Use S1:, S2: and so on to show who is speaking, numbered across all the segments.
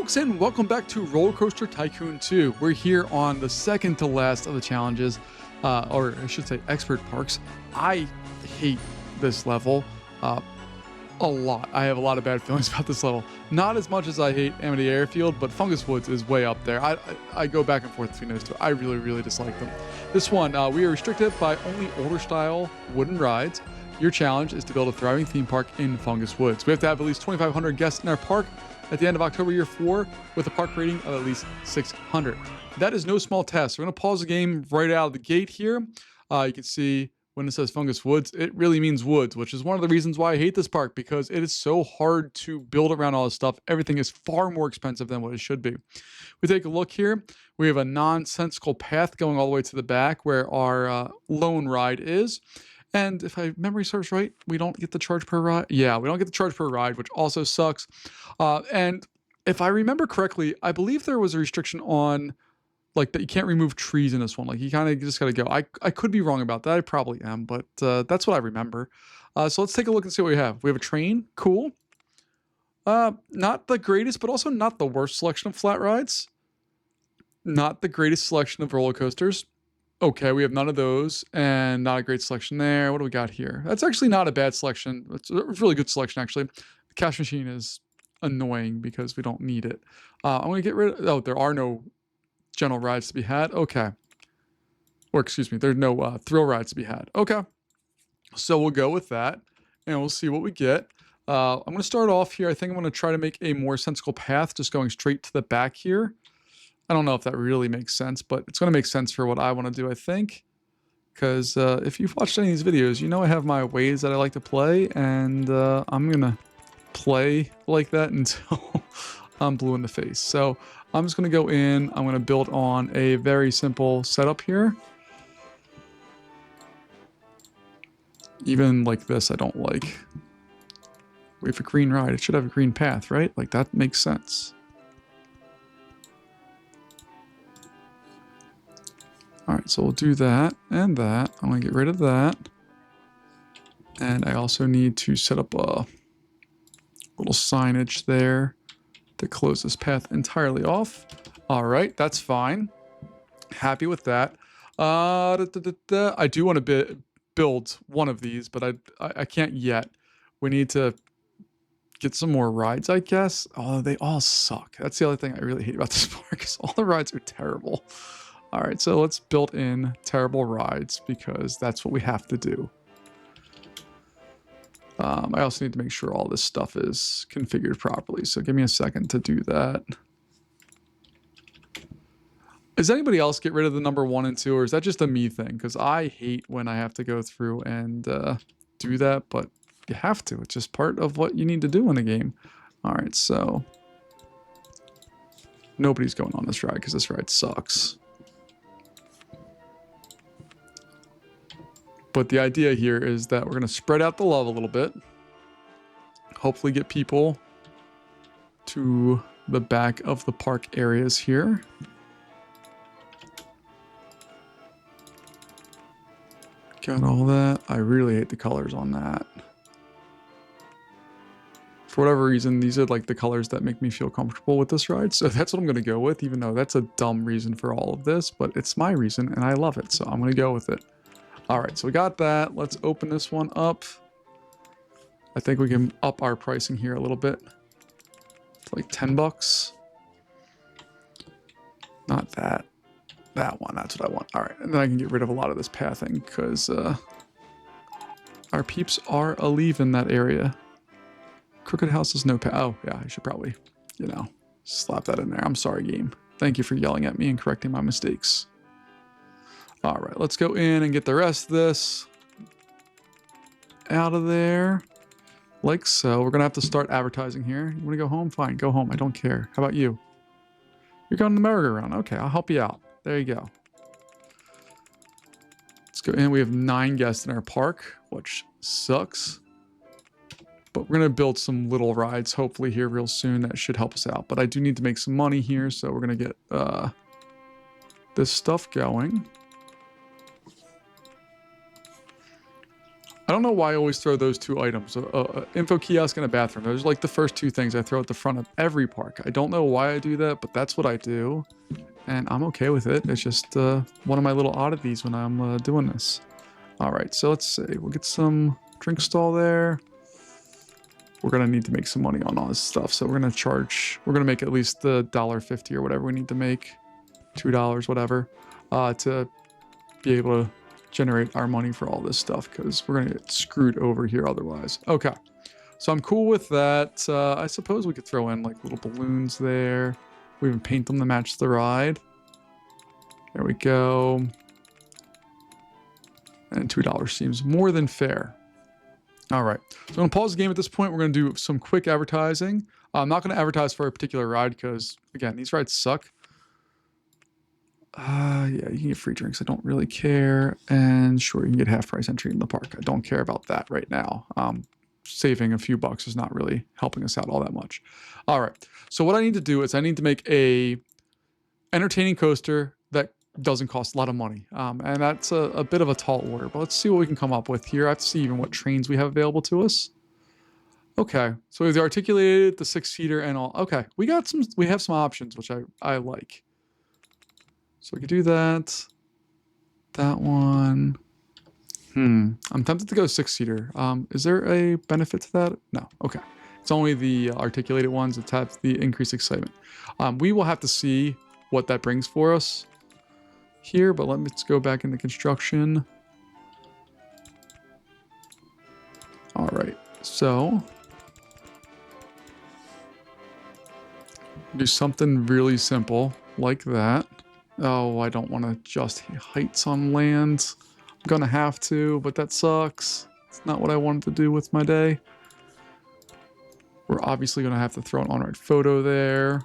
S1: folks, and welcome back to Roller Coaster Tycoon 2. We're here on the second to last of the challenges, or I should say expert parks. I hate this level a lot. I have a lot of bad feelings about this level. Not as much as I hate Amity Airfield, but Fungus Woods is way up there. I go back and forth between those two. I really dislike them. This one, we are restricted by only older style wooden rides. Your challenge is to build a thriving theme park in Fungus Woods. We have to have at least 2,500 guests in our park at the end of October year 4 with a park rating of at least 600. That is no small task. We're going to pause the game right out of the gate here. You can see when it says Fungus Woods, it really means woods, which is one of the reasons why I hate this park, because it is so hard to build around all this stuff. Everything is far more expensive than what it should be. We take a look here. We have a nonsensical path going all the way to the back where our lone ride is. And if my memory serves right, we don't get the charge per ride. Yeah, we don't get the charge per ride, which also sucks. And if I remember correctly, I believe there was a restriction on like that you can't remove trees in this one. Like you kind of just got to go. I could be wrong about that. I probably am, but that's what I remember. So let's take a look and see what we have. We have a train. Cool. Not the greatest, but also not the worst selection of flat rides. Not the greatest selection of roller coasters. Okay, we have none of those, and not a great selection there. What do we got here? That's actually not a bad selection. It's a really good selection, actually. The cash machine is annoying because we don't need it. I'm going to get rid of... Oh, there are no general rides to be had. Okay. Or, excuse me, there's no thrill rides to be had. Okay. So we'll go with that, and we'll see what we get. I'm going to start off here. I think I'm going to try to make a more sensible path, just going straight to the back here. I don't know if that really makes sense, but it's going to make sense for what I want to do, I think. Because if you've watched any of these videos, you know I have my ways that I like to play, and I'm going to play like that until I'm blue in the face. So I'm just going to go in. I'm going to build on a very simple setup here. Even like this, I don't like. We have a green ride. It should have a green path, right? Like that makes sense. All right, so we'll do that and that. I'm going to get rid of that. And I also need to set up a little signage there to close this path entirely off. All right, that's fine. Happy with that. I do want to build one of these, but I can't yet. We need to get some more rides, I guess. Oh, they all suck. That's the other thing I really hate about this park is all the rides are terrible. All right, so let's build in terrible rides because that's what we have to do. I also need to make sure all this stuff is configured properly. So give me a second to do that. Does anybody else get rid of the number 1 and 2, or is that just a me thing? Because I hate when I have to go through and do that, but you have to. It's just part of what you need to do in the game. All right, so nobody's going on this ride because this ride sucks. But the idea here is that we're going to spread out the love a little bit. Hopefully get people to the back of the park areas here. Got all that. I really hate the colors on that. For whatever reason, these are like the colors that make me feel comfortable with this ride. So that's what I'm going to go with, even though that's a dumb reason for all of this. But it's my reason and I love it. So I'm going to go with it. All right, so we got that. Let's open this one up. I think we can up our pricing here a little bit. It's like 10 bucks. Not that. That one, that's what I want. All right, and then I can get rid of a lot of this pathing because our peeps are leaving that area. Crooked House is no path. Oh, yeah, I should probably, you know, slap that in there. I'm sorry, game. Thank you for yelling at me and correcting my mistakes. All right, let's go in and get the rest of this out of there. Like so. We're going to have to start advertising here. You want to go home? Fine, go home. I don't care. How about you? You're going to the merry-go-round. Okay, I'll help you out. There you go. Let's go in. We have 9 guests in our park, which sucks. But we're going to build some little rides, hopefully, here real soon. That should help us out. But I do need to make some money here, so we're going to get this stuff going. I don't know why I always throw those two items, info kiosk and a bathroom. Those are like the first two things I throw at the front of every park. I don't know why I do that, but that's what I do. And I'm okay with it. It's just one of my little oddities when I'm doing this. All right, so let's see. We'll get some drink stall there. We're going to need to make some money on all this stuff. So we're going to make at least the $1.50 or whatever we need to make. $2, whatever, to be able to generate our money for all this stuff, because we're going to get screwed over here otherwise. Okay, so I'm cool with that. I suppose we could throw in like little balloons there. We even paint them to match the ride. There we go. And $2 seems more than fair. All right, so I'm going to pause the game at this point. We're going to do some quick advertising. I'm not going to advertise for a particular ride because, again, these rides suck. Yeah, you can get free drinks. I don't really care. And sure, you can get half price entry in the park. I don't care about that right now. Saving a few bucks is not really helping us out all that much. All right. So what I need to do is I need to make a entertaining coaster that doesn't cost a lot of money. And that's a bit of a tall order, but let's see what we can come up with here. I have to see even what trains we have available to us. Okay. So we have the articulated, the 6-seater, and all. Okay. We have some options, which I like. So we could do that. That one. I'm tempted to go 6-seater. Is there a benefit to that? No. Okay. It's only the articulated ones that have the increased excitement. We will have to see what that brings for us here, but let's go back into construction. All right. So do something really simple like that. Oh, I don't want to adjust heights on land. I'm gonna have to, but that sucks. It's not what I wanted to do with my day. We're obviously gonna have to throw an on-ride photo there.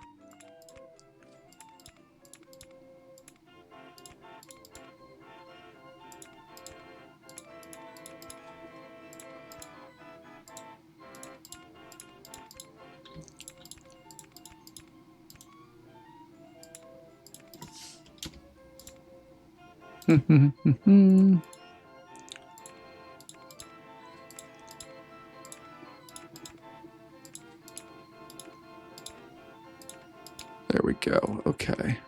S1: There we go. Okay.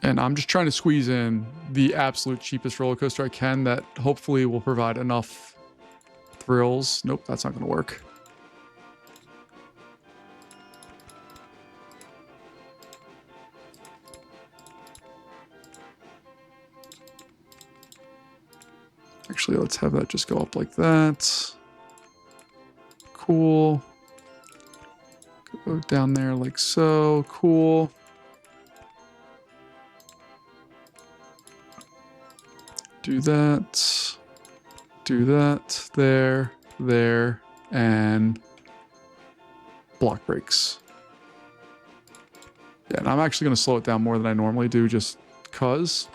S1: And I'm just trying to squeeze in the absolute cheapest roller coaster I can that hopefully will provide enough thrills. Nope, that's not going to work. Actually, let's have that just go up like that. Cool. Go down there like so. Cool. Do that. Do that. There. There. And block brakes. Yeah, and I'm actually going to slow it down more than I normally do just because.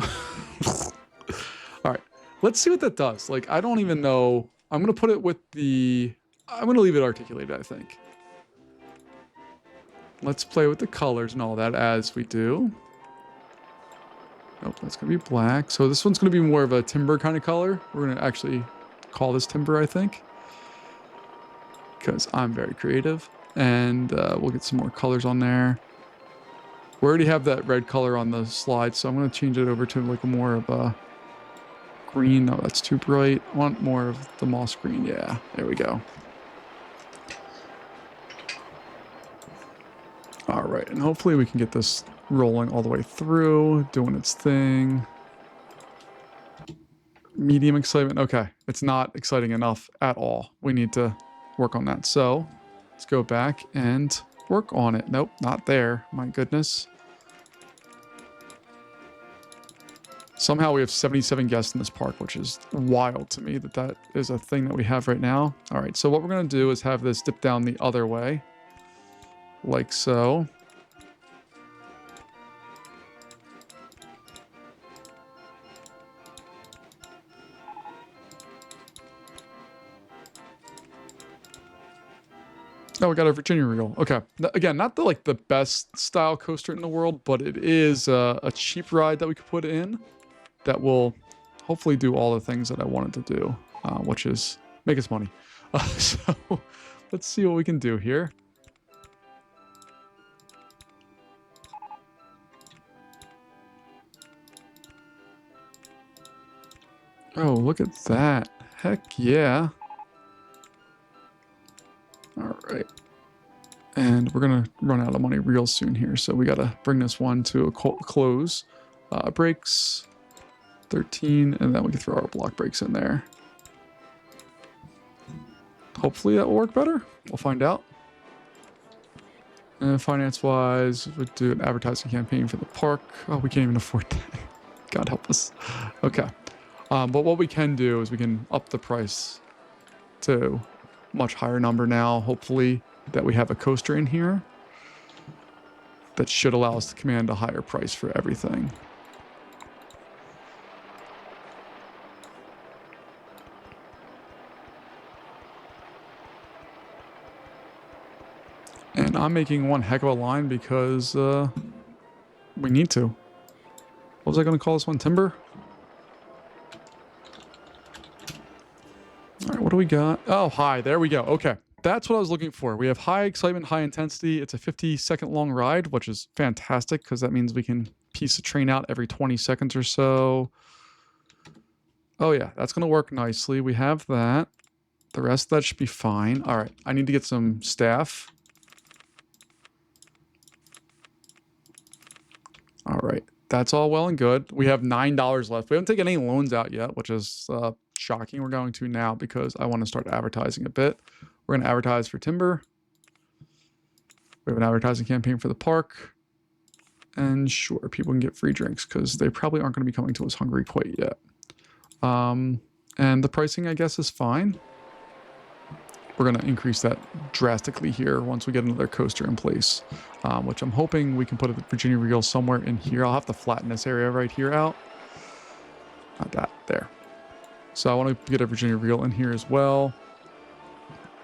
S1: All right. Let's see what that does. Like, I don't even know. I'm going to put it with the... I'm going to leave it articulated, I think. Let's play with the colors and all that as we do. Nope, that's going to be black. So this one's going to be more of a timber kind of color. We're going to actually call this timber, I think. Because I'm very creative. And we'll get some more colors on there. We already have that red color on the slide, so I'm going to change it over to like a more of a green. No, that's too bright. I want more of the moss green. Yeah, there we go. All right, and hopefully we can get this rolling all the way through, doing its thing. Medium excitement. Okay, it's not exciting enough at all. We need to work on that. So let's go back and work on it. Nope, not there. My goodness. Somehow we have 77 guests in this park, which is wild to me that that is a thing that we have right now. All right, so what we're going to do is have this dip down the other way. Like so. Oh, we got a Virginia Reel. Okay. Again, not the best style coaster in the world, but it is a cheap ride that we could put in that will hopefully do all the things that I wanted to do, which is make us money. So let's see what we can do here. Oh, look at that. Heck yeah. All right. And we're going to run out of money real soon here. So we got to bring this one to a close. Brakes, 13. And then we can throw our block brakes in there. Hopefully that will work better. We'll find out. And finance-wise, we'll do an advertising campaign for the park. Oh, we can't even afford that. God help us. Okay. But what we can do is we can up the price to a much higher number now, hopefully, that we have a coaster in here that should allow us to command a higher price for everything. And I'm making one heck of a line because we need to. What was I going to call this one? Timber? All right, what do we got? Oh, high. There we go. Okay. That's what I was looking for. We have high excitement, high intensity. It's a 50-second long ride, which is fantastic because that means we can piece the train out every 20 seconds or so. Oh, yeah. That's going to work nicely. We have that. The rest of that should be fine. All right. I need to get some staff. All right. That's all well and good. We have $9 left. We haven't taken any loans out yet, which is shocking. We're going to now because I want to start advertising a bit. We're going to advertise for timber. We have an advertising campaign for the park. And sure, people can get free drinks because they probably aren't going to be coming to us hungry quite yet. And the pricing, I guess, is fine. We're going to increase that drastically here once we get another coaster in place, which I'm hoping we can put a Virginia Reel somewhere in here. I'll have to flatten this area right here out. Not that, there. So I want to get a Virginia Reel in here as well.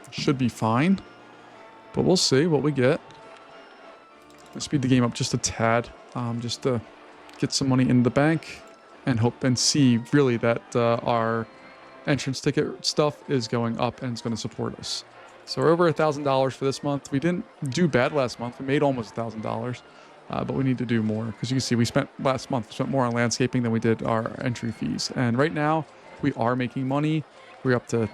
S1: Should be fine, but we'll see what we get. I'll speed the game up just a tad, just to get some money in the bank and hope and see really that our entrance ticket stuff is going up and it's going to support us. So we're over $1,000 for this month. We didn't do bad last month. We made almost $1,000, but we need to do more because you can see we spent last month more on landscaping than we did our entry fees. And right now we are making money. We're up to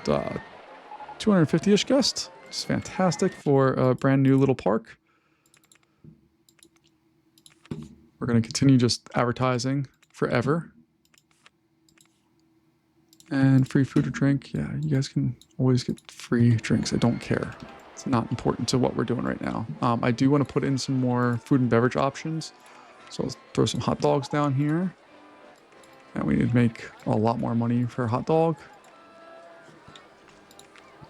S1: 250-ish guests. It's fantastic for a brand new little park. We're going to continue just advertising forever. And free food or drink. Yeah, you guys can always get free drinks. I don't care. It's not important to what we're doing right now. I do want to put in some more food and beverage options. So I'll throw some hot dogs down here. And we need to make a lot more money for a hot dog.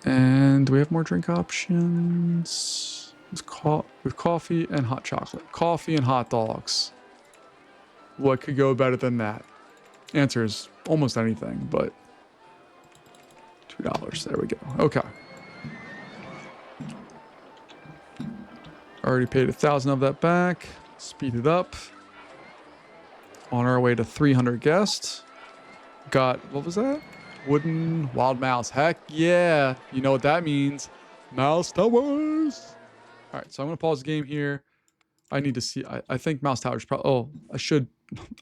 S1: And do we have more drink options? With coffee and hot chocolate. Coffee and hot dogs. What could go better than that? Answer is almost anything, but $2. There we go. Okay. Already paid 1,000 of that back. Speed it up. On our way to 300 guests. Got, what was that? Wooden wild mouse. Heck yeah. You know what that means. Mouse Towers. All right, so I'm going to pause the game here. I need to see. I think Mouse Towers probably. Oh, I should.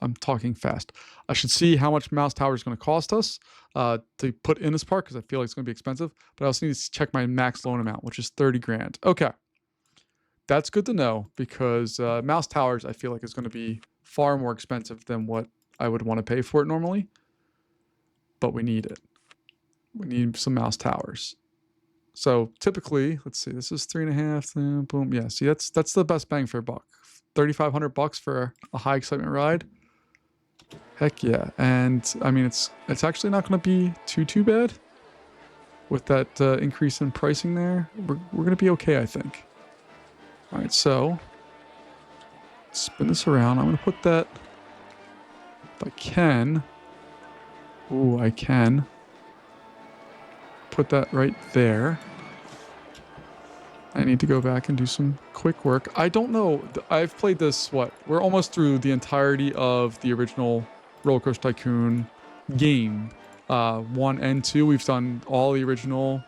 S1: I'm talking fast. I should see how much Mouse Tower is going to cost us to put in this park because I feel like it's going to be expensive. But I also need to check my max loan amount, which is 30 grand. Okay. That's good to know because Mouse Towers, I feel like, is going to be far more expensive than what I would want to pay for it normally. But we need it. We need some Mouse Towers. So typically, let's see, this is 3.5. Boom. Yeah, see, that's the best bang for a buck. $3,500 for a high excitement ride. Heck yeah. And I mean, it's actually not going to be too bad with that increase in pricing there. We're going to be okay, I think. All right, so spin this around. I'm going to put that, if I can. Ooh, I can. Put that right there. I need to go back and do some quick work. I don't know. I've played this, we're almost through the entirety of the original Roller Coaster Tycoon game. 1 and 2, we've done all the original,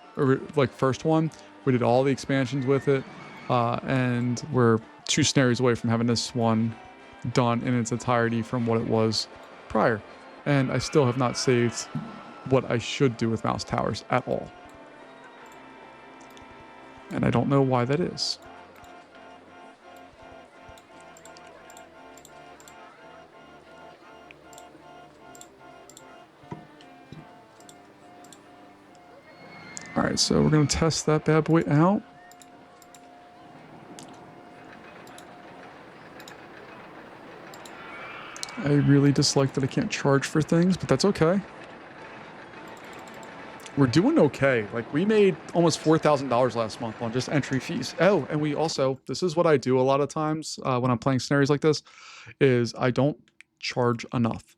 S1: first one. We did all the expansions with it. And we're 2 scenarios away from having this one done in its entirety from what it was prior. And I still have not saved what I should do with Mouse Towers at all. And I don't know why that is. All right, so we're going to test that bad boy out. I really dislike that I can't charge for things, but that's okay. We're doing okay. Like, we made almost $4,000 last month on just entry fees. Oh, and we also, this is what I do a lot of times when I'm playing scenarios like this, is I don't charge enough.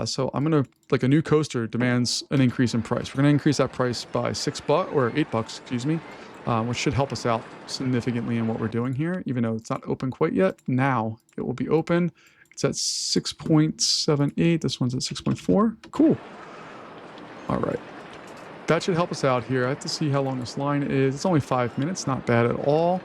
S1: So I'm going to, like, a new coaster demands an increase in price. We're going to increase that price by $6 or $8, excuse me, which should help us out significantly in what we're doing here, even though it's not open quite yet. Now it will be open. It's at 6.78. This one's at 6.4. Cool. All right. That should help us out here. I have to see how long this line is. It's only 5 minutes. Not bad at all.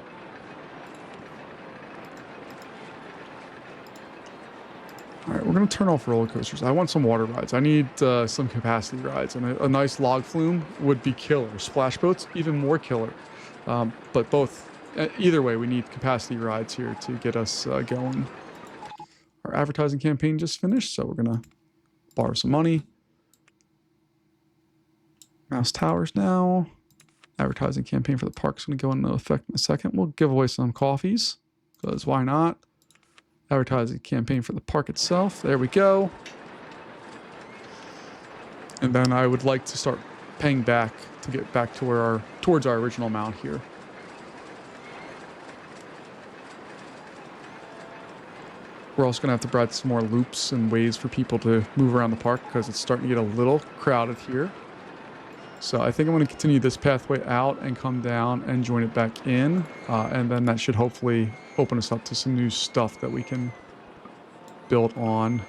S1: All right, we're going to turn off roller coasters. I want some water rides. I need some capacity rides. And a nice log flume would be killer. Splash boats, even more killer. But both, either way, we need capacity rides here to get us going. Our advertising campaign just finished, so we're going to borrow some money. Mouse Towers now. Advertising campaign for the park's going to go into effect in a second. We'll give away some coffees, because why not? Advertising campaign for the park itself. There we go. And then I would like to start paying back to get back to towards our original amount here. We're also going to have to provide some more loops and ways for people to move around the park because it's starting to get a little crowded here. So I think I'm going to continue this pathway out and come down and join it back in. And then that should hopefully open us up to some new stuff that we can build on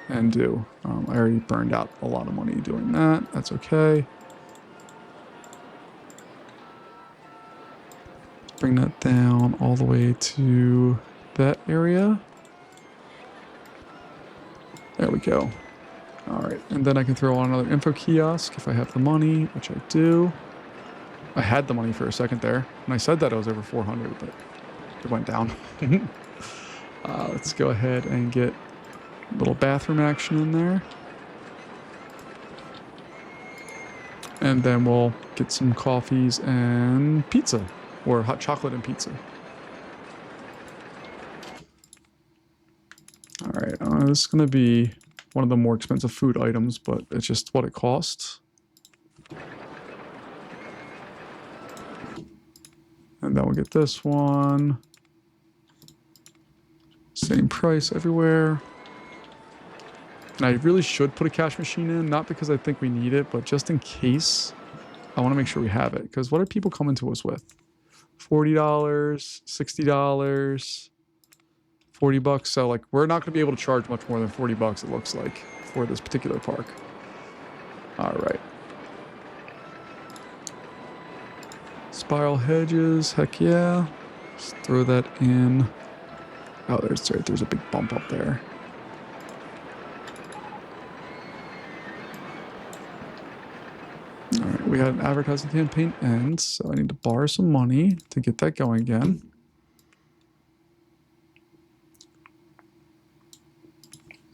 S1: and do. I already burned out a lot of money doing that. That's okay. Bring that down all the way to that area. There we go. All right, and then I can throw on another info kiosk if I have the money, which I do. I had the money for a second there, and I said that it was over 400, but it went down. Let's go ahead and get a little bathroom action in there. And then we'll get some coffees and pizza, or hot chocolate and pizza. All right, this is going to be one of the more expensive food items, but it's just what it costs. And then we'll get this one. Same price everywhere. And I really should put a cash machine in, not because I think we need it, but just in case. I want to make sure we have it, because what are people coming to us with? $40, $60, $40. So like, we're not going to be able to charge much more than $40, it looks like, for this particular park. All right. Spiral hedges, heck yeah. Just throw that in. Oh, there's a big bump up there. All right, we had an advertising campaign end, so I need to borrow some money to get that going again.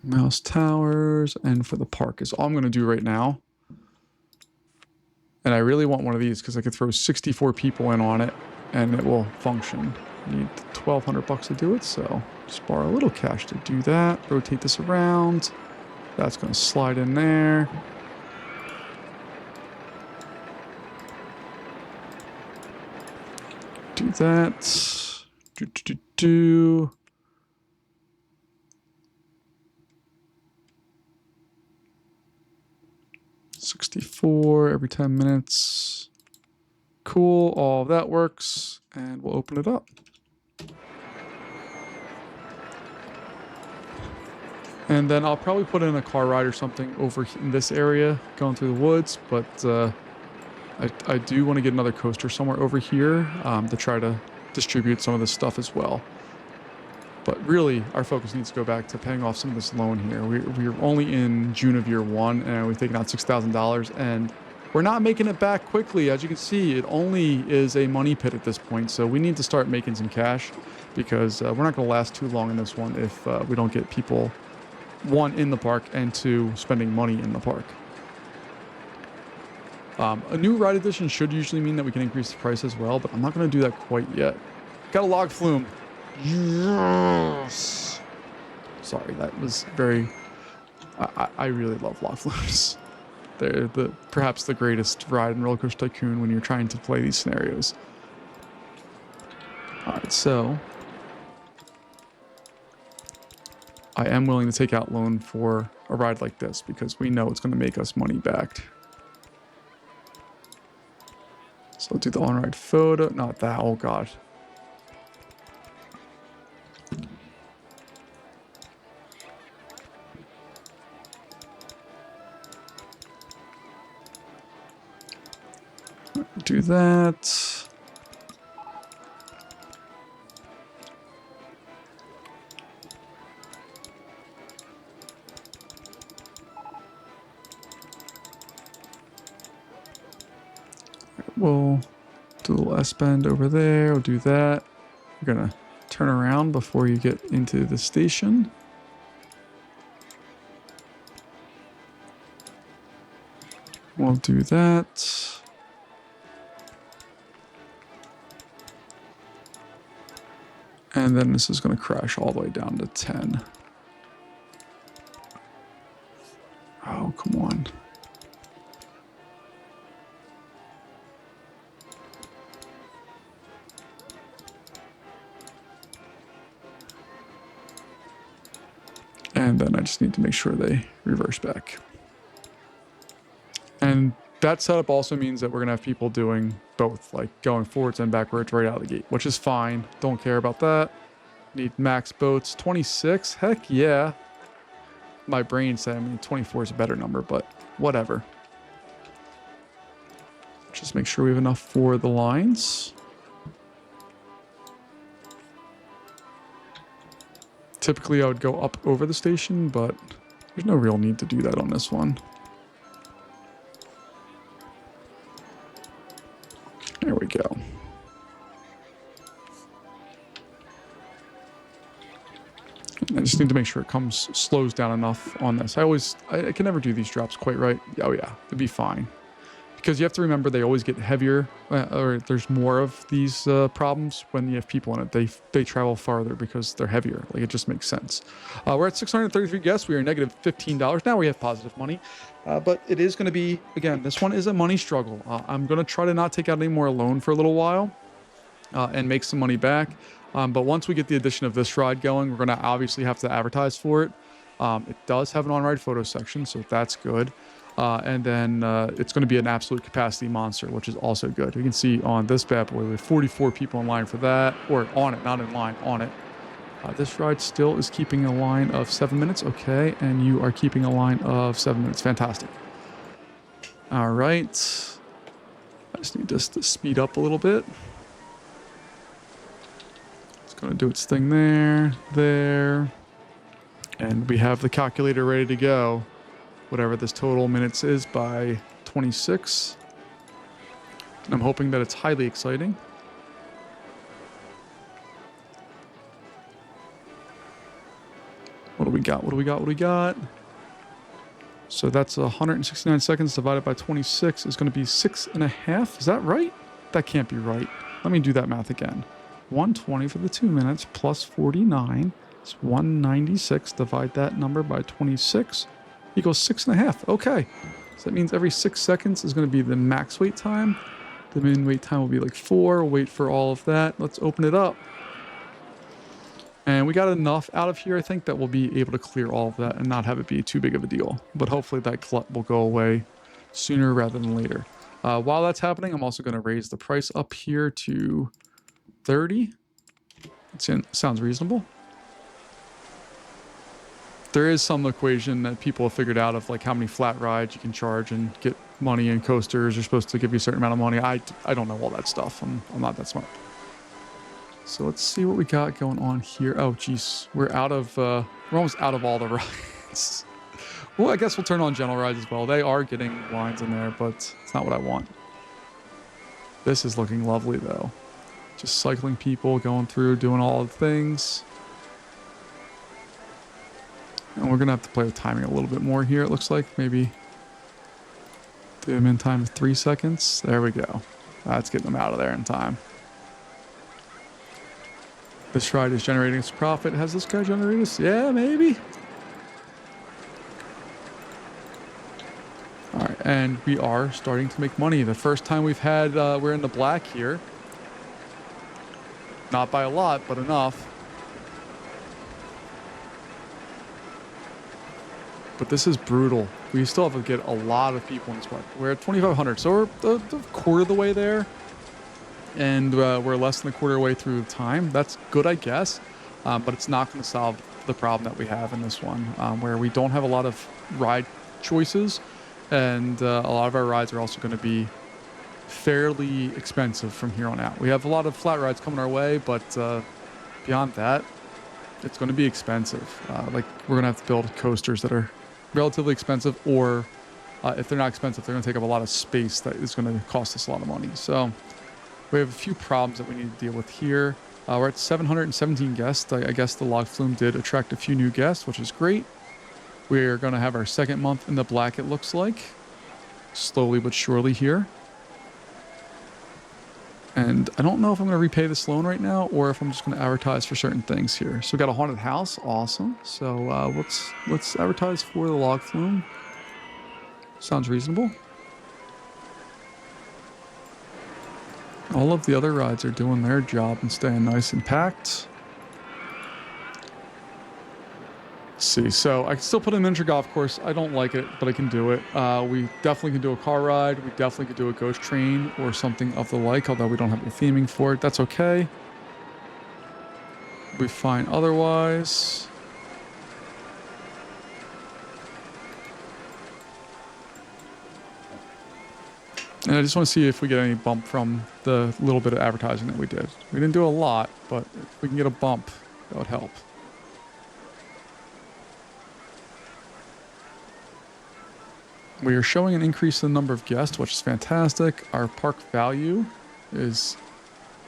S1: Mouse Towers, and for the park is all I'm going to do right now. And I really want one of these because I could throw 64 people in on it and it will function. I need $1,200 to do it, so just borrow a little cash to do that. Rotate this around. That's going to slide in there. Do that. Do. 64 every 10 minutes. cool. All of that works. And we'll open it up. And then I'll probably put in a car ride or something over in this area, going through the woods. But I do want to get another coaster somewhere over here to try to distribute some of this stuff as well. But really, our focus needs to go back to paying off some of this loan here. We're only in June of year 1, and we've taken out $6,000, and we're not making it back quickly. As you can see, it only is a money pit at this point, so we need to start making some cash because we're not going to last too long in this one if we don't get people, 1, in the park, and 2, spending money in the park. A new ride addition should usually mean that we can increase the price as well, but I'm not going to do that quite yet. Got a log flume. Yes. Sorry, that was very... I really love log flumes. They're perhaps the greatest ride in Roller Coaster Tycoon when you're trying to play these scenarios. Alright, so... I am willing to take out loan for a ride like this because we know it's going to make us money back. So I'll do the on-ride photo. Not that. Oh, God. Do that. We'll do a little S-bend over there. We'll do that. We're going to turn around before you get into the station. We'll do that. And then this is going to crash all the way down to 10. Oh, come on. And then I just need to make sure they reverse back. And that setup also means that we're going to have people doing both, like going forwards and backwards right out of the gate, which is fine. Don't care about that. Need max boats. 26? Heck yeah. My brain said, 24 is a better number, but whatever. Just make sure we have enough for the lines. Typically, I would go up over the station, but there's no real need to do that on this one. There we go. I just need to make sure it slows down enough on this. I can never do these drops quite right. Oh yeah, it'd be fine. Because you have to remember they always get heavier, or there's more of these problems when you have people in it. They travel farther because they're heavier. Like, it just makes sense. We're at 633 guests. We are negative $15. Now we have positive money. But it is going to be, again, this one is a money struggle. I'm going to try to not take out any more loan for a little while and make some money back. But once we get the addition of this ride going, we're going to obviously have to advertise for it. It does have an on-ride photo section, so that's good. And then it's going to be an absolute capacity monster, which is also good. We can see on this bad boy, we have 44 people in line for that, or on it, not in line, on it. This ride still is keeping a line of 7 minutes. Okay, and you are keeping a line of 7 minutes. Fantastic. All right. I just need this to speed up a little bit. It's going to do its thing there. And we have the calculator ready to go. Whatever this total minutes is by 26. And I'm hoping that it's highly exciting. What do we got? So that's 169 seconds divided by 26 is going to be 6.5. Is that right? That can't be right. Let me do that math again. 120 for the 2 minutes plus 49 is 196. Divide that number by 26 equals 6.5. Okay. So that means every 6 seconds is going to be the max wait time. The min wait time will be like 4. We'll wait for all of that. Let's open it up. And we got enough out of here, I think, that we'll be able to clear all of that and not have it be too big of a deal. But hopefully that glut will go away sooner rather than later. While that's happening, I'm also going to raise the price up here to 30. Sounds reasonable. There is some equation that people have figured out of like how many flat rides you can charge and get money, and coasters are supposed to give you a certain amount of money. I don't know all that stuff. I'm not that smart. So let's see what we got going on here. Oh, geez. We're almost out of all the rides. Well, I guess we'll turn on general rides as well. They are getting lines in there, but it's not what I want. This is looking lovely, though. Just cycling people, going through, doing all the things. And we're going to have to play with timing a little bit more here, it looks like. Maybe do them in time of 3 seconds. There we go. That's getting them out of there in time. This ride is generating its profit. Has this guy generated this? Yeah, maybe. All right, and we are starting to make money. The first time we've had, we're in the black here. Not by a lot, but enough. But this is brutal. We still have to get a lot of people in this park. We're at 2,500, so we're a quarter of the way there. And we're less than a quarter way through the time. That's good, I guess. But it's not going to solve the problem that we have in this one, where we don't have a lot of ride choices. And a lot of our rides are also going to be fairly expensive from here on out. We have a lot of flat rides coming our way, but beyond that, it's going to be expensive. Like, we're going to have to build coasters that are relatively expensive, or if they're not expensive, they're going to take up a lot of space that is going to cost us a lot of money. So we have a few problems that we need to deal with here. We're at 717 guests. I guess the log flume did attract a few new guests, which is great. We're going to have our second month in the black, it looks like. Slowly but surely here. And I don't know if I'm going to repay this loan right now, or if I'm just going to advertise for certain things here. So we got a haunted house. Awesome. So let's advertise for the log flume. Sounds reasonable. All of the other rides are doing their job and staying nice and packed. Let's see. So I can still put a miniature golf course. I don't like it, but I can do it. We definitely can do a car ride. We definitely could do a ghost train or something of the like, although we don't have any theming for it. That's okay. We'll be fine otherwise. And I just want to see if we get any bump from the little bit of advertising that we did. We didn't do a lot, but if we can get a bump, that would help. We are showing an increase in the number of guests, which is fantastic. Our park value is,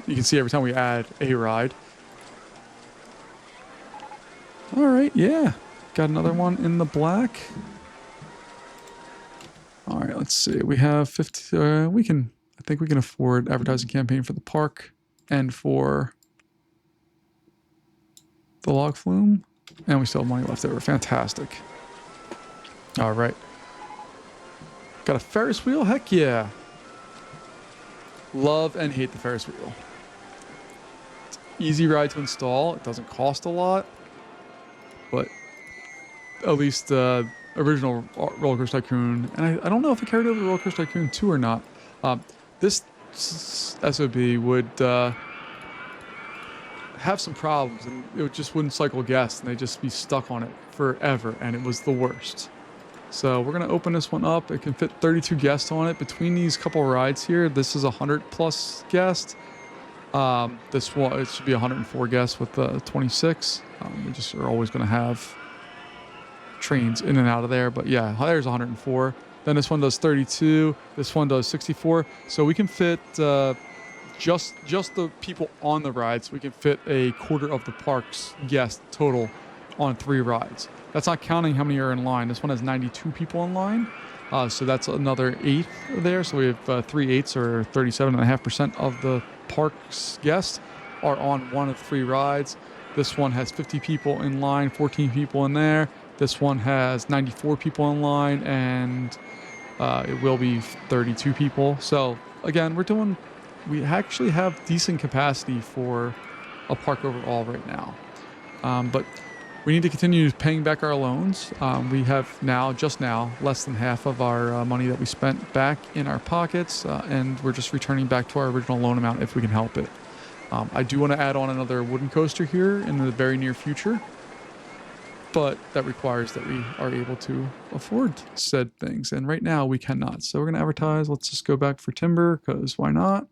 S1: you can see every time we add a ride. All right, yeah. Got another one in the black. All right, let's see. We have 50, I think we can afford advertising campaign for the park and for the log flume. And we still have money left over. Fantastic. All right. Got a Ferris wheel? Heck yeah. Love and hate the Ferris wheel. It's easy ride to install. It doesn't cost a lot. But at least original Roller Coaster Tycoon, and I don't know if it carried over Roller Coaster Tycoon 2 or not. This SOB would have some problems, and it just wouldn't cycle guests, and they'd just be stuck on it forever, and it was the worst. So we're going to open this one up. It can fit 32 guests on it. Between these couple rides here, this is 100 plus guests. This one, it should be 104 guests with 26. We just are always going to have trains in and out of there. But yeah, there's 104. Then this one does 32. This one does 64. So we can fit just the people on the rides. We can fit a quarter of the park's guests total on 3 rides. That's not counting how many are in line. This one has 92 people in line. So that's another 8 there. So we have 3/8 or 37.5% of the park's guests are on one of 3 rides. This one has 50 people in line, 14 people in there. This one has 94 people in line, and it will be 32 people. So again, we actually have decent capacity for a park overall right now. But We need to continue paying back our loans. We have just now, less than half of our money that we spent back in our pockets, and we're just returning back to our original loan amount if we can help it. I do want to add on another wooden coaster here in the very near future, but that requires that we are able to afford said things, and right now we cannot. So we're going to advertise. Let's just go back for timber, because why not?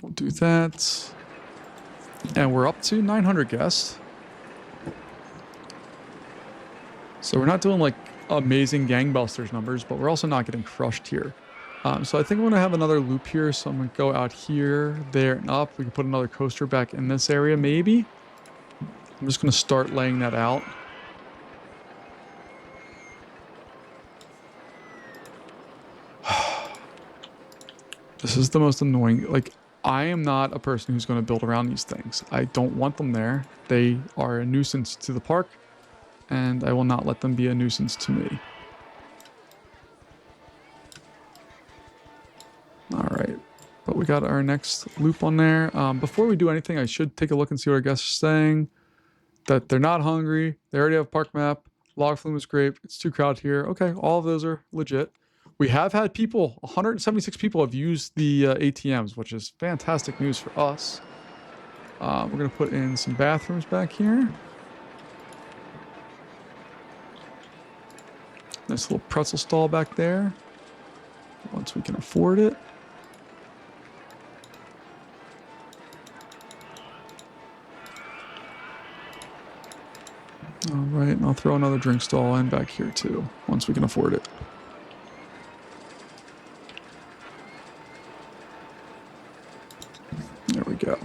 S1: We'll do that. And we're up to 900 guests. So we're not doing like amazing gangbusters numbers, but we're also not getting crushed here. So I think I'm going to have another loop here. So I'm going to go out here, there, and up. We can put another coaster back in this area, maybe. I'm just going to start laying that out. This is the most annoying. Like, I am not a person who's going to build around these things. I don't want them there. They are a nuisance to the park, and I will not let them be a nuisance to me. All right, but we got our next loop on there. Before we do anything, I should take a look and see what our guests are saying. That they're not hungry. They already have a park map. Log flume is great. It's too crowded here. Okay, all of those are legit. We have had people, 176 people have used the ATMs, which is fantastic news for us. We're going to put in some bathrooms back here. Nice little pretzel stall back there. Once we can afford it. All right, and I'll throw another drink stall in back here too, once we can afford it. There we go.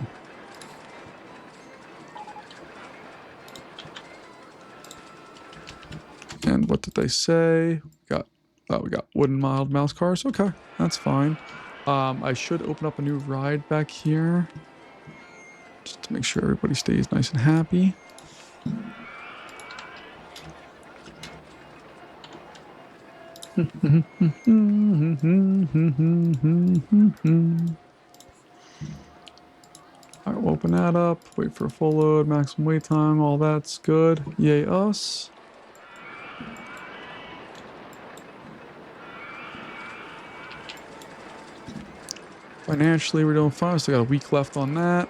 S1: And what did they say? We got wooden mild mouse cars. Okay, that's fine. I should open up a new ride back here, just to make sure everybody stays nice and happy. Alright, we'll open that up, wait for a full load, maximum wait time, all that's good. Yay us. Financially, we're doing fine. Still got a week left on that.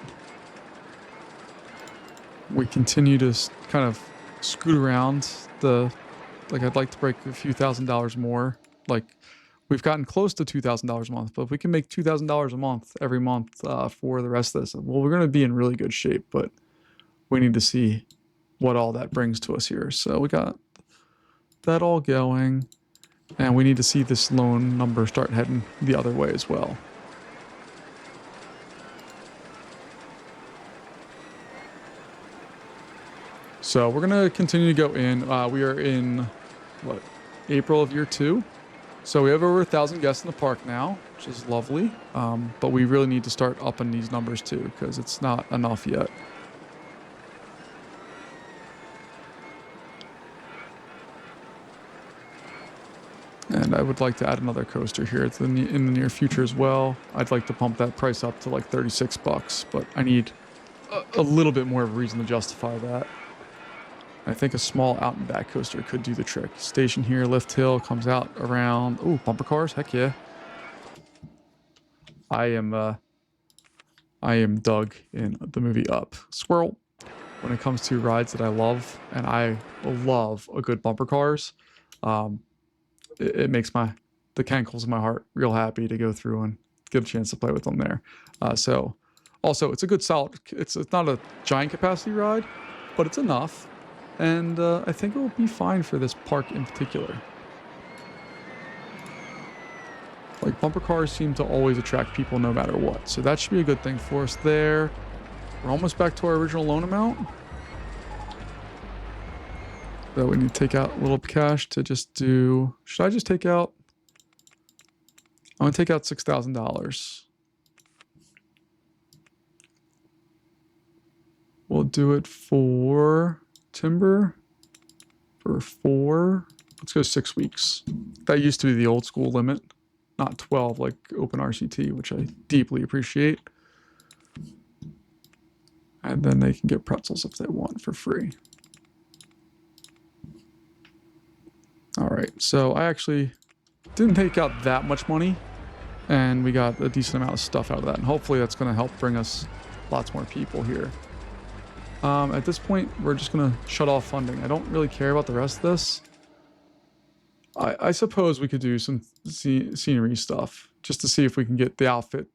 S1: We continue to kind of scoot around the... Like, I'd like to break a few $1,000s more. Like, we've gotten close to $2,000 a month, but if we can make $2,000 a month every month for the rest of this, well, we're going to be in really good shape, but we need to see what all that brings to us here. So we got that all going, and we need to see this loan number start heading the other way as well. So we're going to continue to go in. We are in, what, April of year 2. So we have over 1,000 guests in the park now, which is lovely. But we really need to start upping these numbers too, because it's not enough yet. And I would like to add another coaster here in the near future as well. I'd like to pump that price up to like $36, but I need a little bit more of a reason to justify that. I think a small out and back coaster could do the trick. Station here, lift hill, comes out around... Ooh, bumper cars, heck yeah. I am Doug in the movie Up. Squirrel. When it comes to rides that I love, and I love a good bumper cars, it makes the cankles in my heart real happy to go through and get a chance to play with them there. So, also, it's a good solid... It's not a giant capacity ride, but it's enough. And I think it will be fine for this park in particular. Like, bumper cars seem to always attract people no matter what. So that should be a good thing for us there. We're almost back to our original loan amount. So we need to take out a little cash to just do... Should I just take out... I'm going to take out $6,000. We'll do it for... timber for 4, let's go 6 weeks. That used to be the old school limit, not 12 like open RCT, which I deeply appreciate. And And then they can get pretzels if they want for free. All right, so I actually didn't take out that much money, and we got a decent amount of stuff out of that. And hopefully that's going to help bring us lots more people here. At this point, we're just going to shut off funding. I don't really care about the rest of this. I suppose we could do some scenery stuff just to see if we can get the outfit.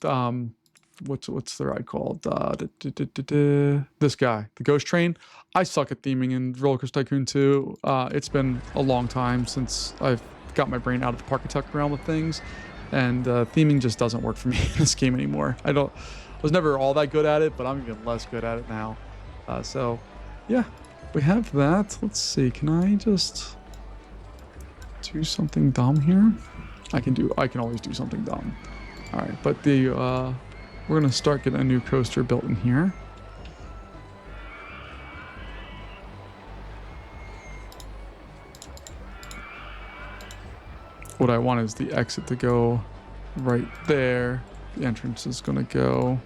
S1: What's the ride called? This guy, the Ghost Train. I suck at theming in Roller Coaster Tycoon 2. It's been a long time since I've got my brain out of the Parkitect realm of things, and theming just doesn't work for me in this game anymore. I was never all that good at it, but I'm even less good at it now. So yeah, we have that. Let's see, can I just do something dumb here? I can always do something dumb. All right, but we're gonna start getting a new coaster built in here. What I want is the exit to go right there. The entrance is gonna go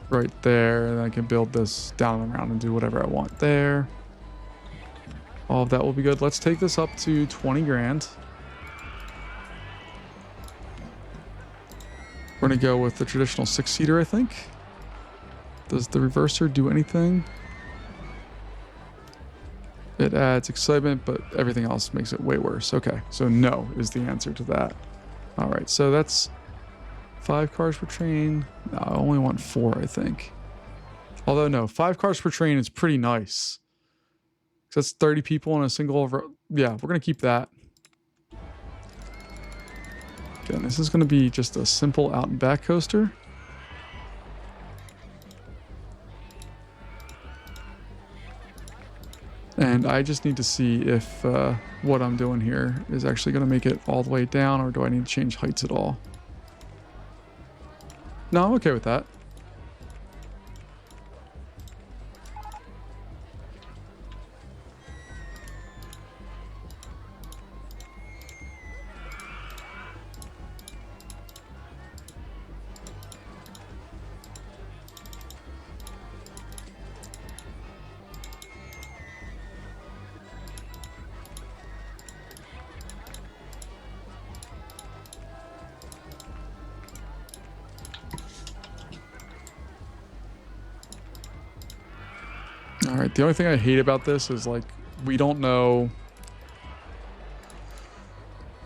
S1: right there, and I can build this down and around and do whatever I want there. All of that will be good. Let's take this up to 20 grand. We're gonna go with the traditional 6-seater, I think. Does the reverser do anything? It adds excitement, but everything else makes it way worse. Okay, so no is the answer to that. All right, so that's 5 cars per train. No, I only want 4, I think. Although no, 5 cars per train is pretty nice. So that's 30 people in a single. Yeah, we're gonna keep that. Again, this is gonna be just a simple out and back coaster. And I just need to see if what I'm doing here is actually going to make it all the way down, or do I need to change heights at all? No, I'm okay with that. All right, the only thing I hate about this is, like, we don't know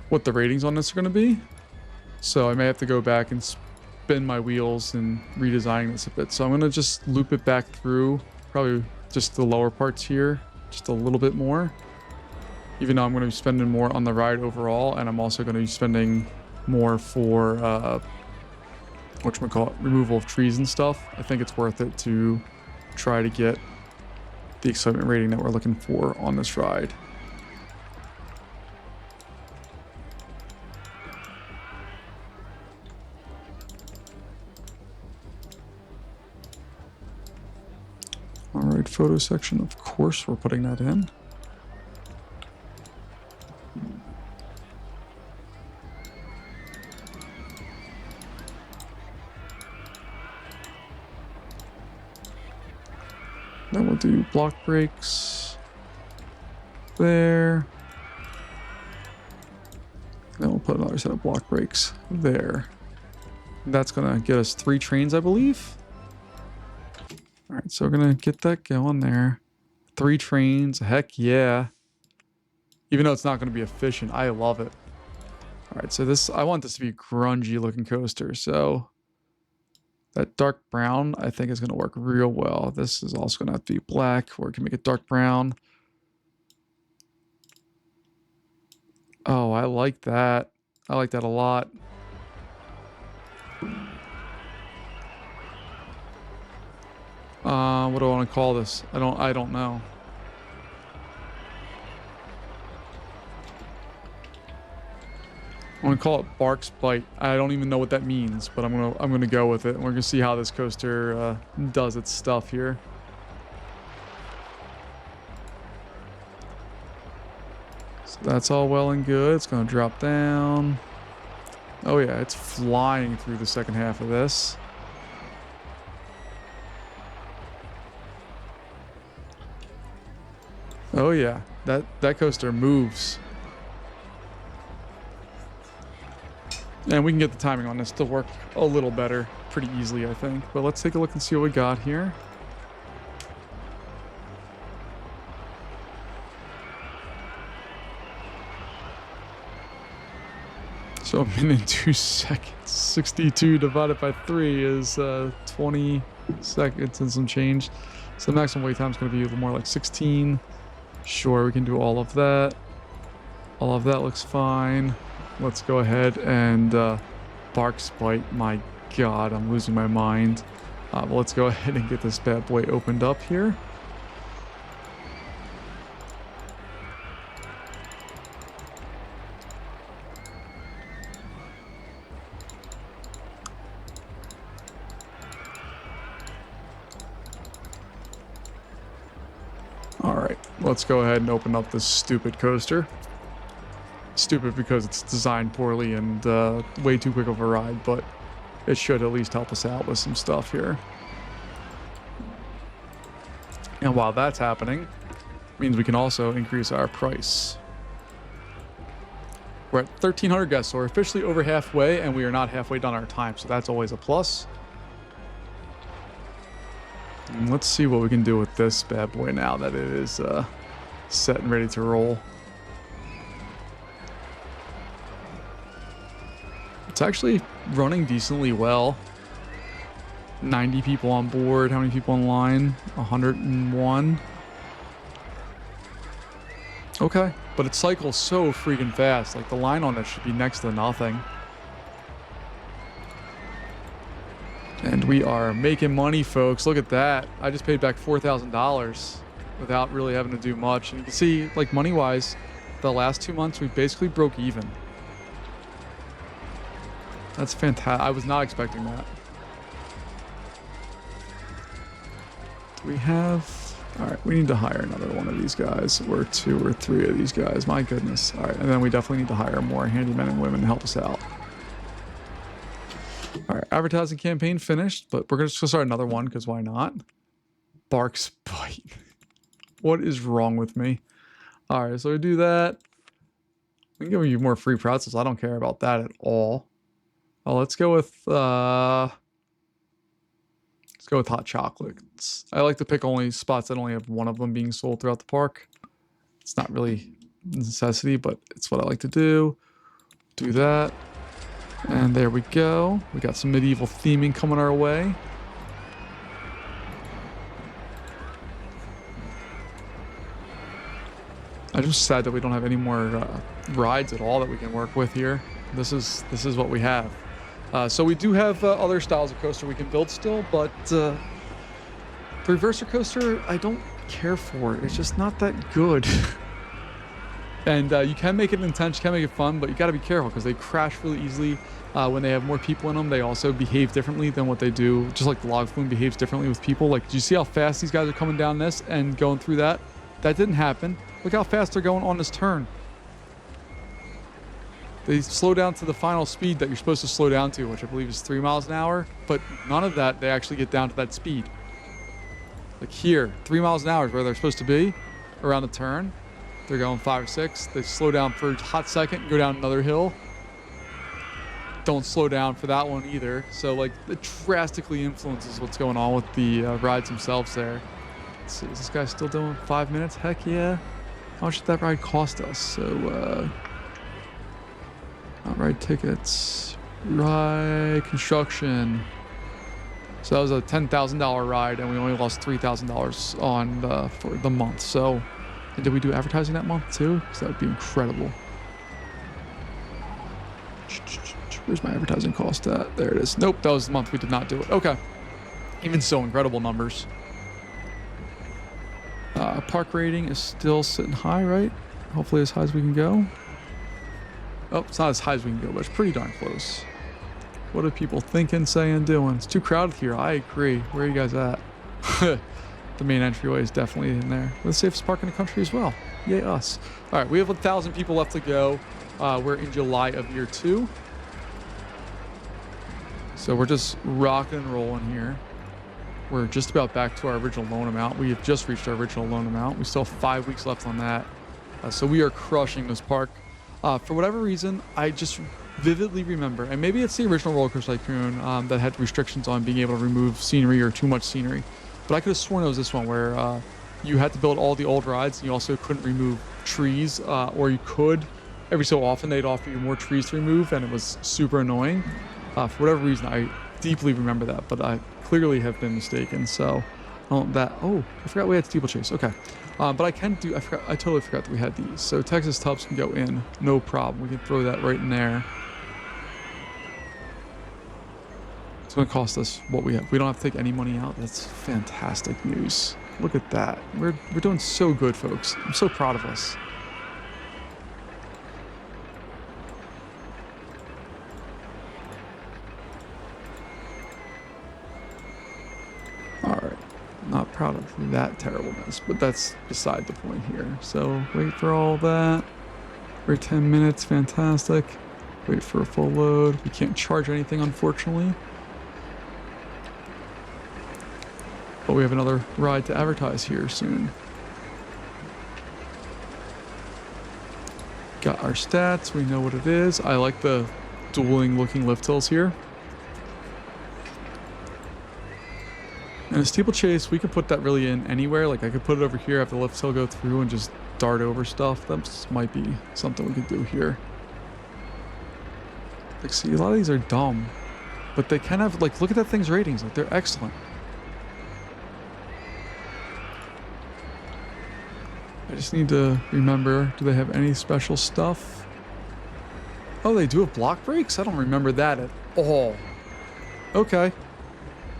S1: what the ratings on this are going to be. So I may have to go back and spin my wheels and redesign this a bit. So I'm going to just loop it back through, probably just the lower parts here, just a little bit more. Even though I'm going to be spending more on the ride overall, and I'm also going to be spending more for, whatchamacallit, removal of trees and stuff. I think it's worth it to try to get the excitement rating that we're looking for on this ride. All right, photo section, of course, we're putting that in. Then we'll do block brakes there. Then we'll put another set of block brakes there. That's gonna get us 3 trains, I believe. All right, so we're gonna get that going there. 3 trains, heck yeah. Even though it's not gonna be efficient, I love it. All right, so I want this to be a grungy looking coaster, so that dark brown, I think, is going to work real well. This is also going to have to be black, or we can make it dark brown. Oh, I like that. I like that a lot. What do I want to call this? I don't know. I'm gonna call it Bark's Bite. I don't even know what that means, but I'm gonna go with it, and we're gonna see how this coaster does its stuff here. So that's all well and good. It's gonna drop down. Oh yeah, it's flying through the second half of this. Oh yeah, that coaster moves. And we can get the timing on this to work a little better pretty easily, I think. But let's take a look and see what we got here. So a minute and 2 seconds. 62 divided by 3 is 20 seconds and some change. So the maximum wait time is going to be a little more like 16. Sure, we can do all of that. All of that looks fine. Let's go ahead and Bark's Bite. My God, I'm losing my mind. But let's go ahead and get this bad boy opened up here. All right, let's go ahead and open up this stupid coaster. Stupid because it's designed poorly and way too quick of a ride, but it should at least help us out with some stuff here. And while that's happening, it means we can also increase our price. We're at 1,300 guests, so we're officially over halfway, and we are not halfway done our time, so that's always a plus. And let's see what we can do with this bad boy now that it is set and ready to roll. It's actually running decently well. 90 people on board. How many people online? 101. Okay, but it cycles so freaking fast. Like the line on it should be next to nothing. And we are making money, folks. Look at that. I just paid back $4,000 without really having to do much. And you can see, like money-wise, the last 2 months we basically broke even. That's fantastic. I was not expecting that. Do we have... All right, we need to hire another one of these guys, or 2 or 3 of these guys. My goodness. All right, and then we definitely need to hire more handymen and women to help us out. All right, advertising campaign finished, but we're just gonna start another one because why not? Bark's Bite. What is wrong with me? All right, so we do that. We can give you more free pretzels. I don't care about that at all. Oh, let's go with hot chocolates. I like to pick only spots that only have one of them being sold throughout the park. It's not really a necessity, but it's what I like to do. Do that. And there we go. We got some medieval theming coming our way. I'm just sad that we don't have any more rides at all that we can work with here. This is what we have. So we do have other styles of coaster we can build still, but the reverser coaster I don't care for. It's just not that good. And you can make it intense, you can make it fun, but you got to be careful because they crash really easily. When they have more people in them, they also behave differently than what they do. Just like the log flume behaves differently with people. Like, do you see how fast these guys are coming down this and going through that? That didn't happen. Look how fast they're going on this turn. They slow down to the final speed that you're supposed to slow down to, which I believe is 3 miles an hour. But none of that, they actually get down to that speed. Like here, 3 miles an hour is where they're supposed to be around the turn. They're going 5 or 6. They slow down for a hot second and go down another hill. Don't slow down for that one either. So like it drastically influences what's going on with the rides themselves there. Let's see, is this guy still doing 5 minutes? Heck yeah. How much did that ride cost us? So not ride tickets, ride construction. So that was a $10,000 ride and we only lost $3,000 on for the month. So, and did we do advertising that month too? Because that would be incredible. Where's my advertising cost at? There it is. Nope, that was the month we did not do it. Okay. Even so, incredible numbers. Park rating is still sitting high, right? Hopefully as high as we can go. Oh, it's not as high as we can go, but it's pretty darn close. What are people thinking, saying, doing? It's too crowded here. I agree. Where are you guys at? The main entryway is definitely in there. We're the safest park in the country as well. Yay us. All right, we have 1,000 people left to go. We're in July of year 2. So we're just rocking and rolling here. we're just about back to our original loan amount. We have just reached our original loan amount. We still have 5 weeks left on that. So we are crushing this park. For whatever reason, I just vividly remember, and maybe it's the original Roller Coaster Tycoon that had restrictions on being able to remove scenery or too much scenery. But I could have sworn it was this one where you had to build all the old rides, and you also couldn't remove trees, or you could. Every so often, they'd offer you more trees to remove, and it was super annoying. For whatever reason, I deeply remember that, but I clearly have been mistaken. So, I forgot we had steeplechase. Okay. But I totally forgot that we had these. So Texas tubs can go in, no problem. We can throw that right in there. It's going to cost us what we have. We don't have to take any money out. That's fantastic news. Look at that. We're doing so good, folks. I'm so proud of us. All right. Not proud of that terribleness, but that's beside the point here. So wait for all that. Wait 10 minutes, fantastic. Wait for a full load. We can't charge anything, unfortunately. But we have another ride to advertise here soon. Got our stats, we know what it is. I like the dueling looking lift hills here. And a steeplechase, we could put that really in anywhere. Like I could put it over here, have the lift hill go through and just dart over stuff. That might be something we could do here. Like see, a lot of these are dumb, but they kind of like, look at that thing's ratings. Like they're excellent. I just need to remember, do they have any special stuff? Oh, they do have block breaks? I don't remember that at all. Okay.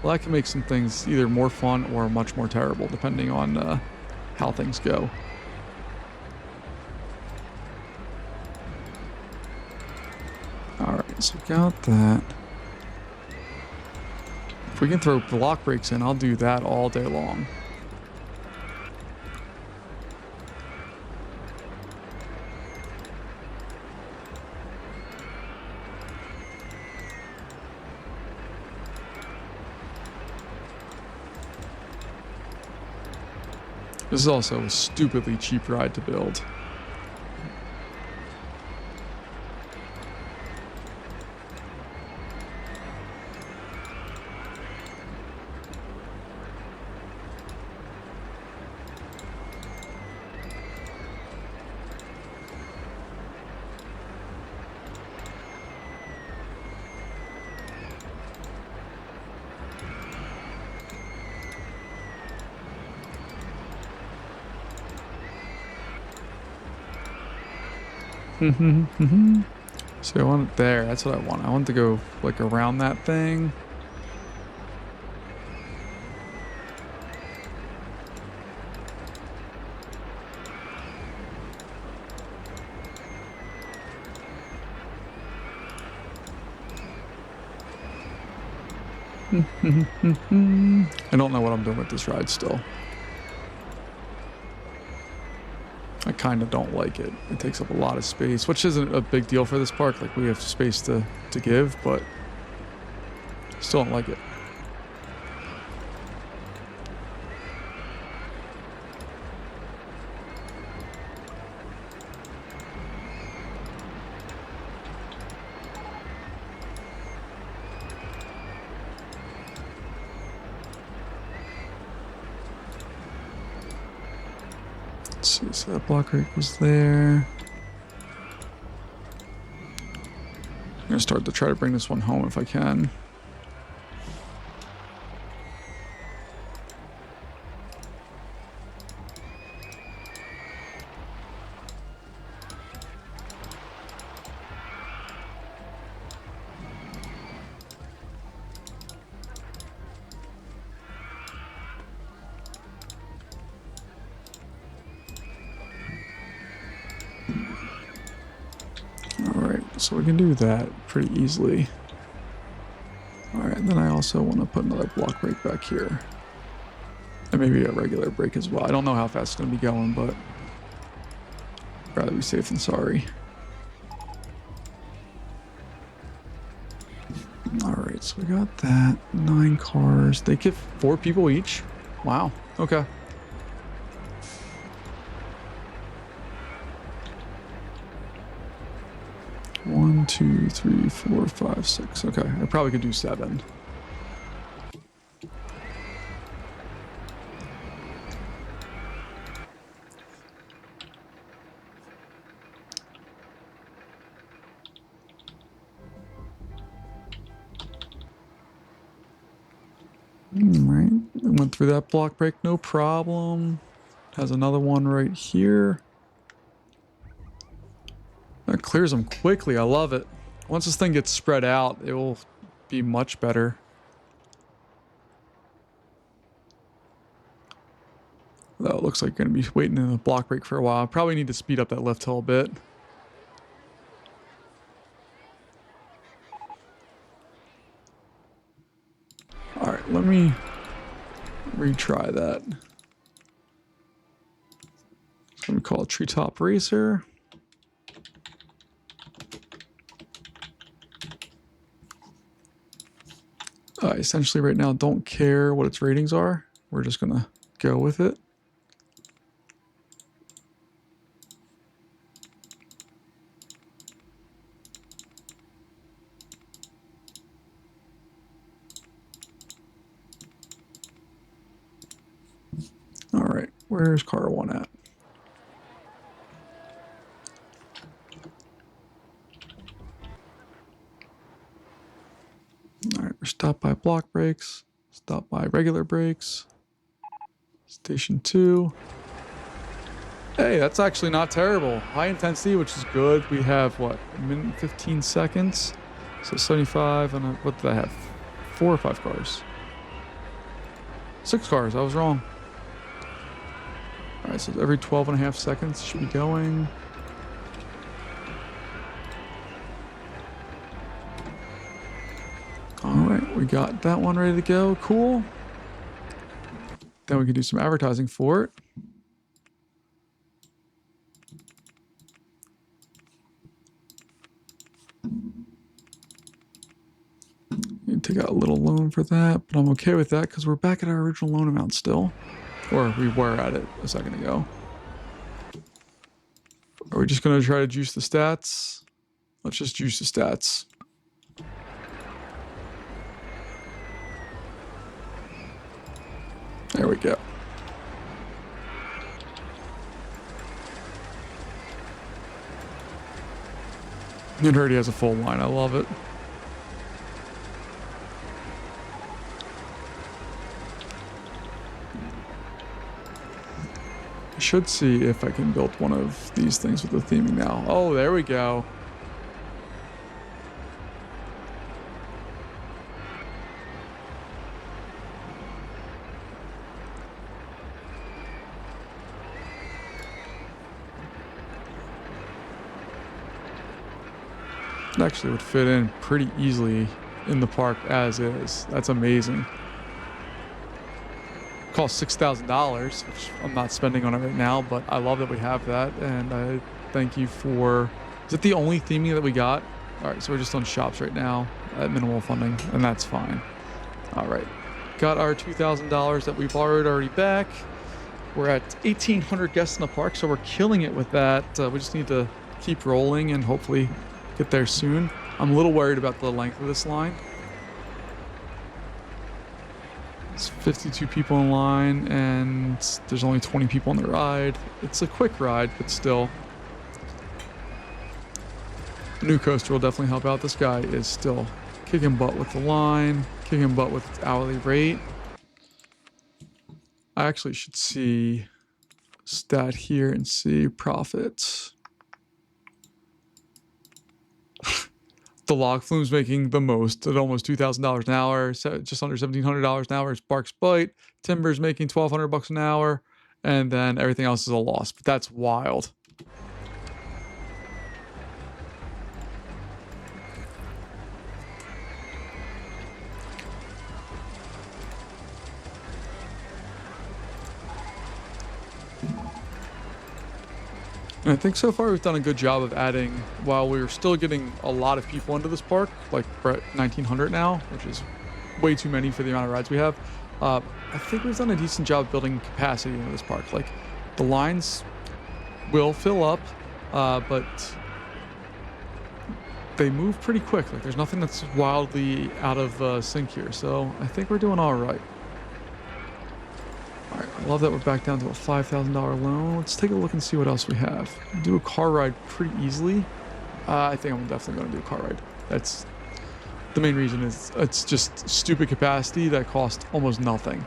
S1: Well, that can make some things either more fun or much more terrible, depending on how things go. Alright, so we got that. If we can throw block breaks in, I'll do that all day long. This is also a stupidly cheap ride to build. So I want it there. That's what I want. I want to go like around that thing. I don't know what I'm doing with this ride still. I kind of don't like it. It takes up a lot of space, which isn't a big deal for this park. Like we have space to give, but still don't like it. Let's see, so that block rate was there. I'm gonna start to try to bring this one home if I can. So we can do that pretty easily. All right, and then I also want to put another block break back here. And maybe a regular break as well. I don't know how fast it's going to be going, but I'd rather be safe than sorry. All right, So we got that. 9 cars. They get 4 people each. Wow. Okay. One, 2, 3, 4, 5, 6. Okay, I probably could do 7. Alright, went through that block break, no problem. Has another one right here. That clears them quickly, I love it. Once this thing gets spread out, it will be much better. Though it looks like you're going to be waiting in the block break for a while. Probably need to speed up that lift hill a bit. Alright, let me retry that. Let me call it Treetop Racer. I essentially right now don't care what its ratings are. We're just going to go with it. All right, where's car 1 at? All right, we're stopped by block brakes, stopped by regular brakes. Station 2. Hey, that's actually not terrible. High intensity, which is good. We have, what, a minute and 15 seconds? So 75, and what did I have? 4 or 5 cars? 6 cars, I was wrong. All right, so every 12.5 seconds should be going. All right, we got that one ready to go. Cool. Then we can do some advertising for it. You can take out a little loan for that, but I'm okay with that because we're back at our original loan amount still. Or we were at it a second ago. Are we just going to try to juice the stats? Let's just juice the stats. There we go. It already has a full line. I love it. I should see if I can build one of these things with the theming now. Oh, there we go. It actually would fit in pretty easily in the park as is. That's amazing. Costs $6,000, which I'm not spending on it right now, but I love that we have that, and I thank you for... Is it the only theming that we got? All right, so we're just on shops right now at minimal funding, and that's fine. All right, got our $2,000 that we borrowed already back. We're at 1,800 guests in the park, so we're killing it with that. We just need to keep rolling and hopefully get there soon. I'm a little worried about the length of this line. It's 52 people in line, and there's only 20 people on the ride. It's a quick ride, but still. The new coaster will definitely help out. This guy is still kicking butt with the line, kicking butt with its hourly rate. I actually should see stat here and see profits. The log flume's making the most at almost $2,000 an hour, just under $1,700 an hour. Sparks Bite, Timber's making $1,200 an hour, and then everything else is a loss. But that's wild. And I think so far we've done a good job of adding, while we're still getting a lot of people into this park, like we're at 1900 now, which is way too many for the amount of rides we have. I think we've done a decent job building capacity into this park. Like the lines will fill up, but they move pretty quick. Like there's nothing that's wildly out of sync here. So I think we're doing all right. All right, I love that we're back down to a $5,000 loan. Let's take a look and see what else we have. Do a car ride pretty easily. I think I'm definitely going to do a car ride. That's the main reason is it's just stupid capacity that costs almost nothing.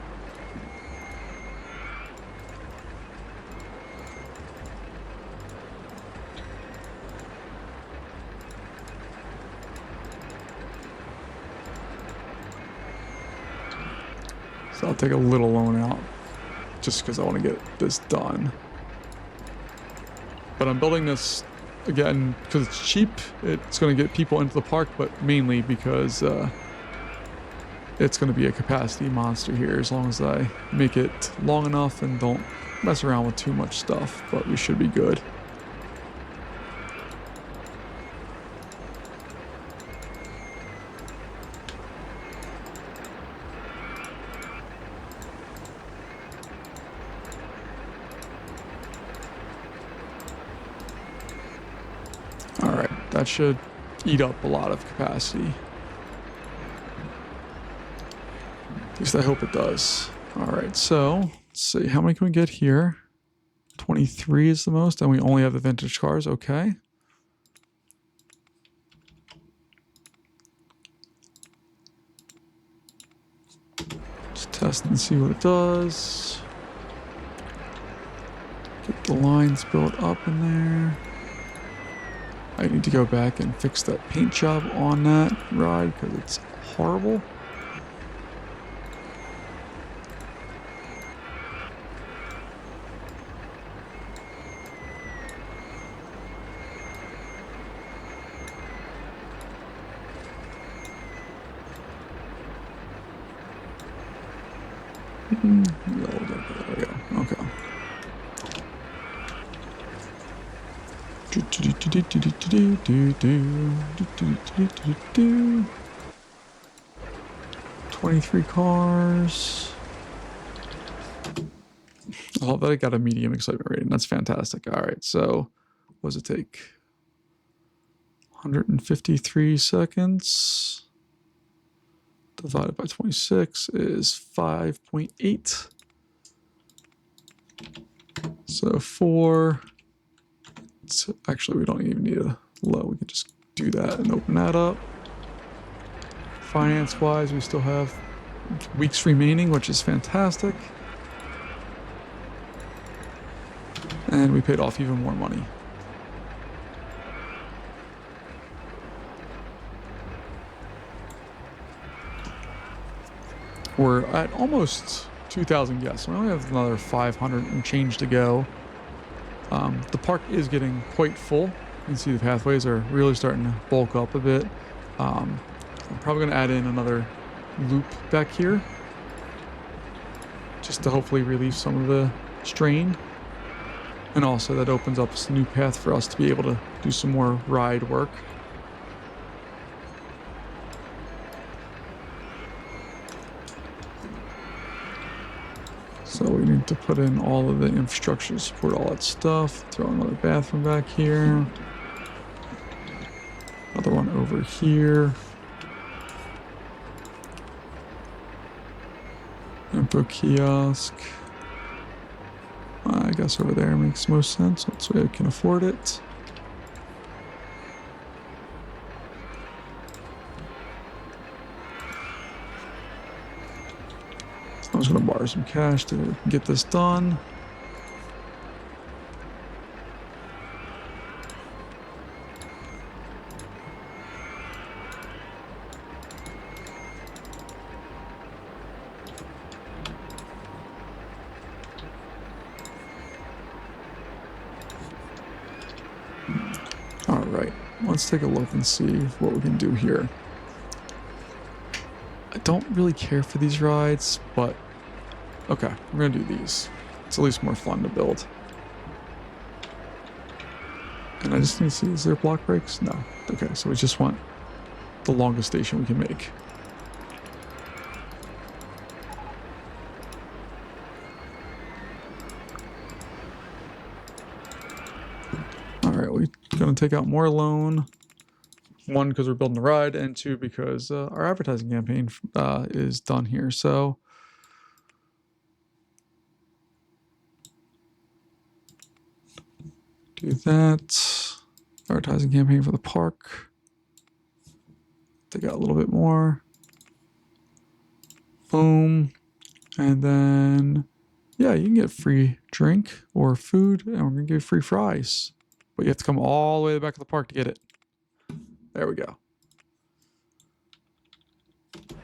S1: So I'll take a little loan out just because I want to get this done. But I'm building this again because it's cheap. It's going to get people into the park, but mainly because it's going to be a capacity monster here as long as I make it long enough and don't mess around with too much stuff, but we should be good. All right, that should eat up a lot of capacity. At least I hope it does. All right, so let's see. How many can we get here? 23 is the most, and we only have the vintage cars. Okay. Let's test and see what it does. Get the lines built up in there. I need to go back and fix that paint job on that ride because it's horrible. There we go. Okay. 23 cars. Oh, but I got a medium excitement rating. That's fantastic. All right, so what does it take? 153 seconds divided by 26 is 5.8. So 4. So actually, we don't even need a low. We can just do that and open that up. Finance-wise, we still have weeks remaining, which is fantastic. And we paid off even more money. We're at almost 2,000 guests. We only have another 500 and change to go. The park is getting quite full. You can see the pathways are really starting to bulk up a bit. I'm probably going to add in another loop back here just to hopefully relieve some of the strain. And also that opens up a new path for us to be able to do some more ride work. So we need to put in all of the infrastructure to support all that stuff. Throw another bathroom back here. Another one over here. Info kiosk. I guess over there makes most sense. That's why I can afford it. I'm just going to borrow some cash to get this done. All right, let's take a look and see what we can do here. I don't really care for these rides, but okay, we're gonna do these. It's at least more fun to build. And I just need to see, is there block breaks? No. Okay, so we just want the longest station we can make. All right, we're gonna take out more loan. One, because we're building the ride, and two, because our advertising campaign is done here. So do that. Advertising campaign for the park. Take out a little bit more. Boom. And then, yeah, you can get free drink or food, and we're going to give you free fries. But you have to come all the way to the back of the park to get it. There we go. All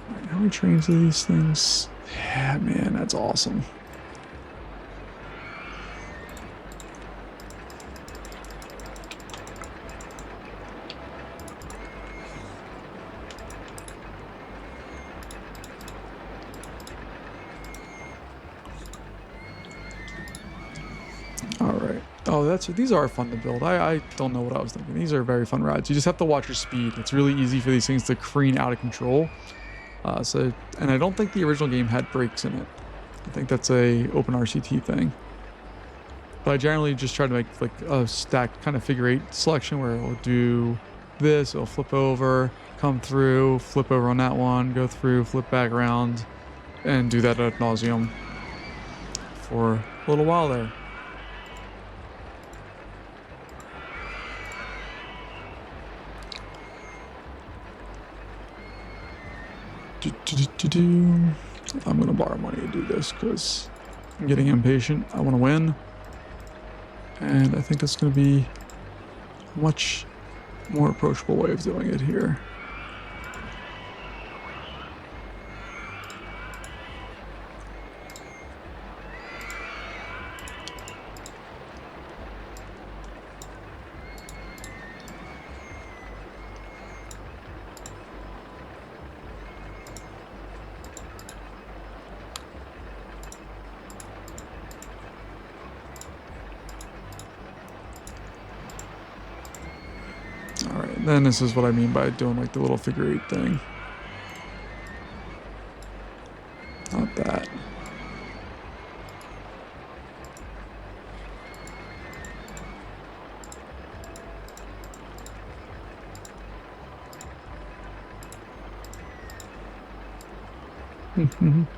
S1: right, how many trains are these things? Yeah, man, that's awesome. All right. Oh, these are fun to build. I don't know what I was thinking. These are very fun rides. You just have to watch your speed. It's really easy for these things to careen out of control. And I don't think the original game had brakes in it. I think that's a open RCT thing. But I generally just try to make like a stacked kind of figure 8 selection where it'll do this, it'll flip over, come through, flip over on that one, go through, flip back around, and do that ad nauseum for a little while there. I'm going to borrow money to do this because I'm getting impatient. I want to win. And I think that's going to be a much more approachable way of doing it here. Alright, then this is what I mean by doing like the little figure 8 thing. Not that.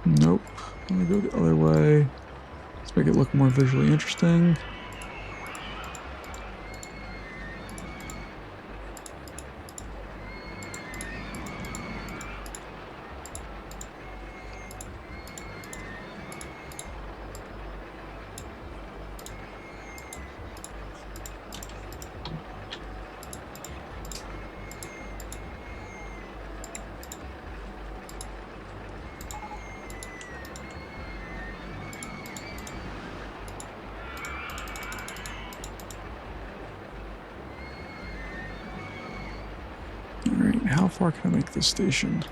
S1: Nope. Let me go the other way. Let's make it look more visually interesting. Alright, how far can I make this station?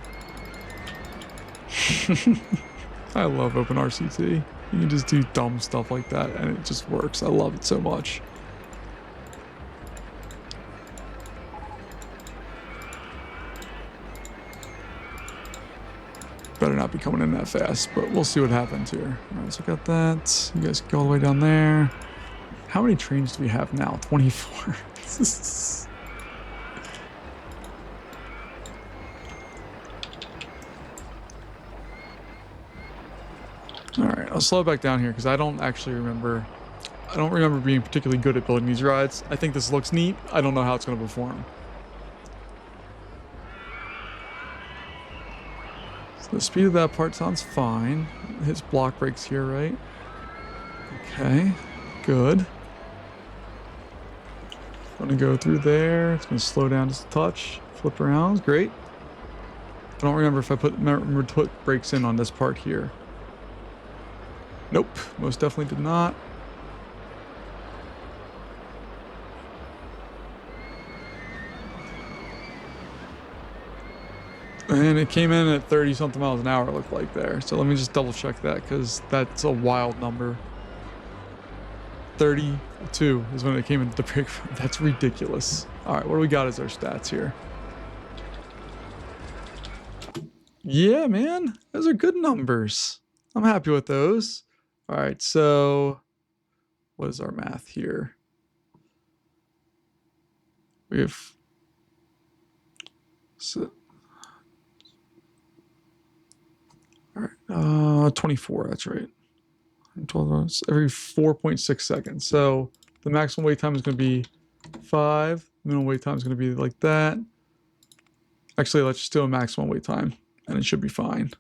S1: I love open RCT. You can just do dumb stuff like that and it just works. I love it so much. Better not be coming in that fast, but we'll see what happens here. Alright, so I got that. You guys can go all the way down there. How many trains do we have now? 24. Alright, I'll slow back down here because I don't actually remember. I don't remember being particularly good at building these rides. I think this looks neat. I don't know how it's going to perform. So the speed of that part sounds fine. It hits block brakes here, right? Okay, good. Gonna go through there. It's gonna slow down just a touch. Flip around, great. I don't remember if I remember to put brakes in on this part here. Nope, most definitely did not. And it came in at 30 something miles an hour, it looked like there. So let me just double check that because that's a wild number. 32 is when it came into the break. That's ridiculous. All right, what do we got as our stats here? Yeah, man, those are good numbers. I'm happy with those. All right, so what is our math here? We have so, all right, 24. That's right. 12 rounds every 4.6 seconds. So the maximum wait time is going to be 5. Minimum wait time is going to be like that. Actually, let's just do a maximum wait time, and it should be fine.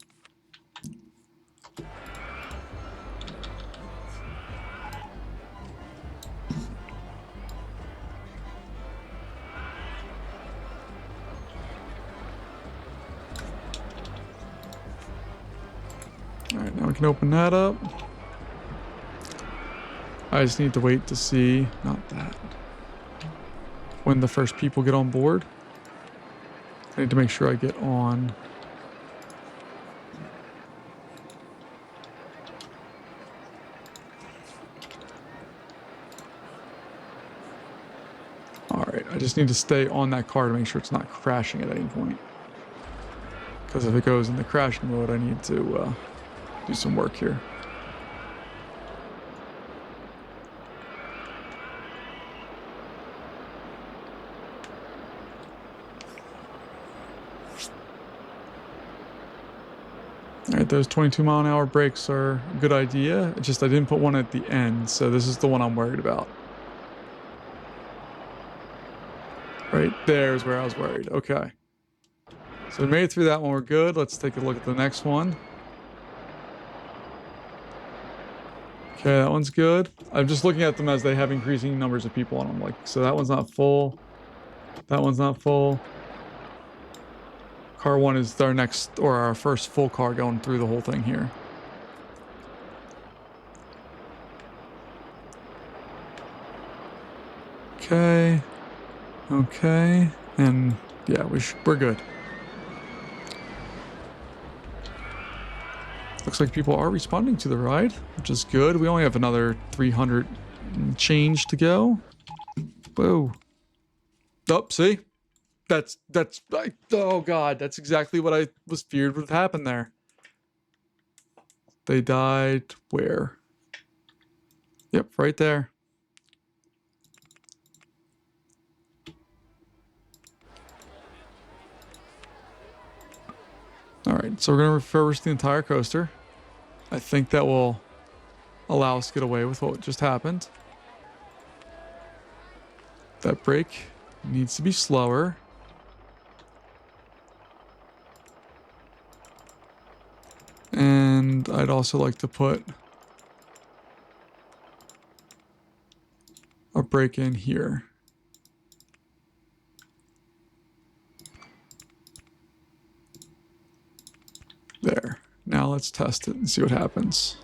S1: All right, now we can open that up. I just need to wait to see, not that, when the first people get on board. I need to make sure I get on. All right, I just need to stay on that car to make sure it's not crashing at any point. Because if it goes in the crashing mode, I need to do some work here. All right, those 22-mile-an-hour brakes are a good idea. It's just I didn't put one at the end, so this is the one I'm worried about. Right there is where I was worried. Okay. So we made it through that one. We're good. Let's take a look at the next one. Okay, that one's good. I'm just looking at them as they have increasing numbers of people on them. Like, so that one's not full. That one's not full. Car 1 is our next, or our first full car going through the whole thing here. Okay. Okay. And yeah, we're good. Looks like people are responding to the ride, which is good. We only have another 300 change to go. Whoa. Oh, see? That's like, oh God, that's exactly what I was feared would happen there. They died where? Yep, right there. All right, so we're gonna refurbish the entire coaster. I think that will allow us to get away with what just happened. That brake needs to be slower. And I'd also like to put a brake in here. There. Now let's test it and see what happens.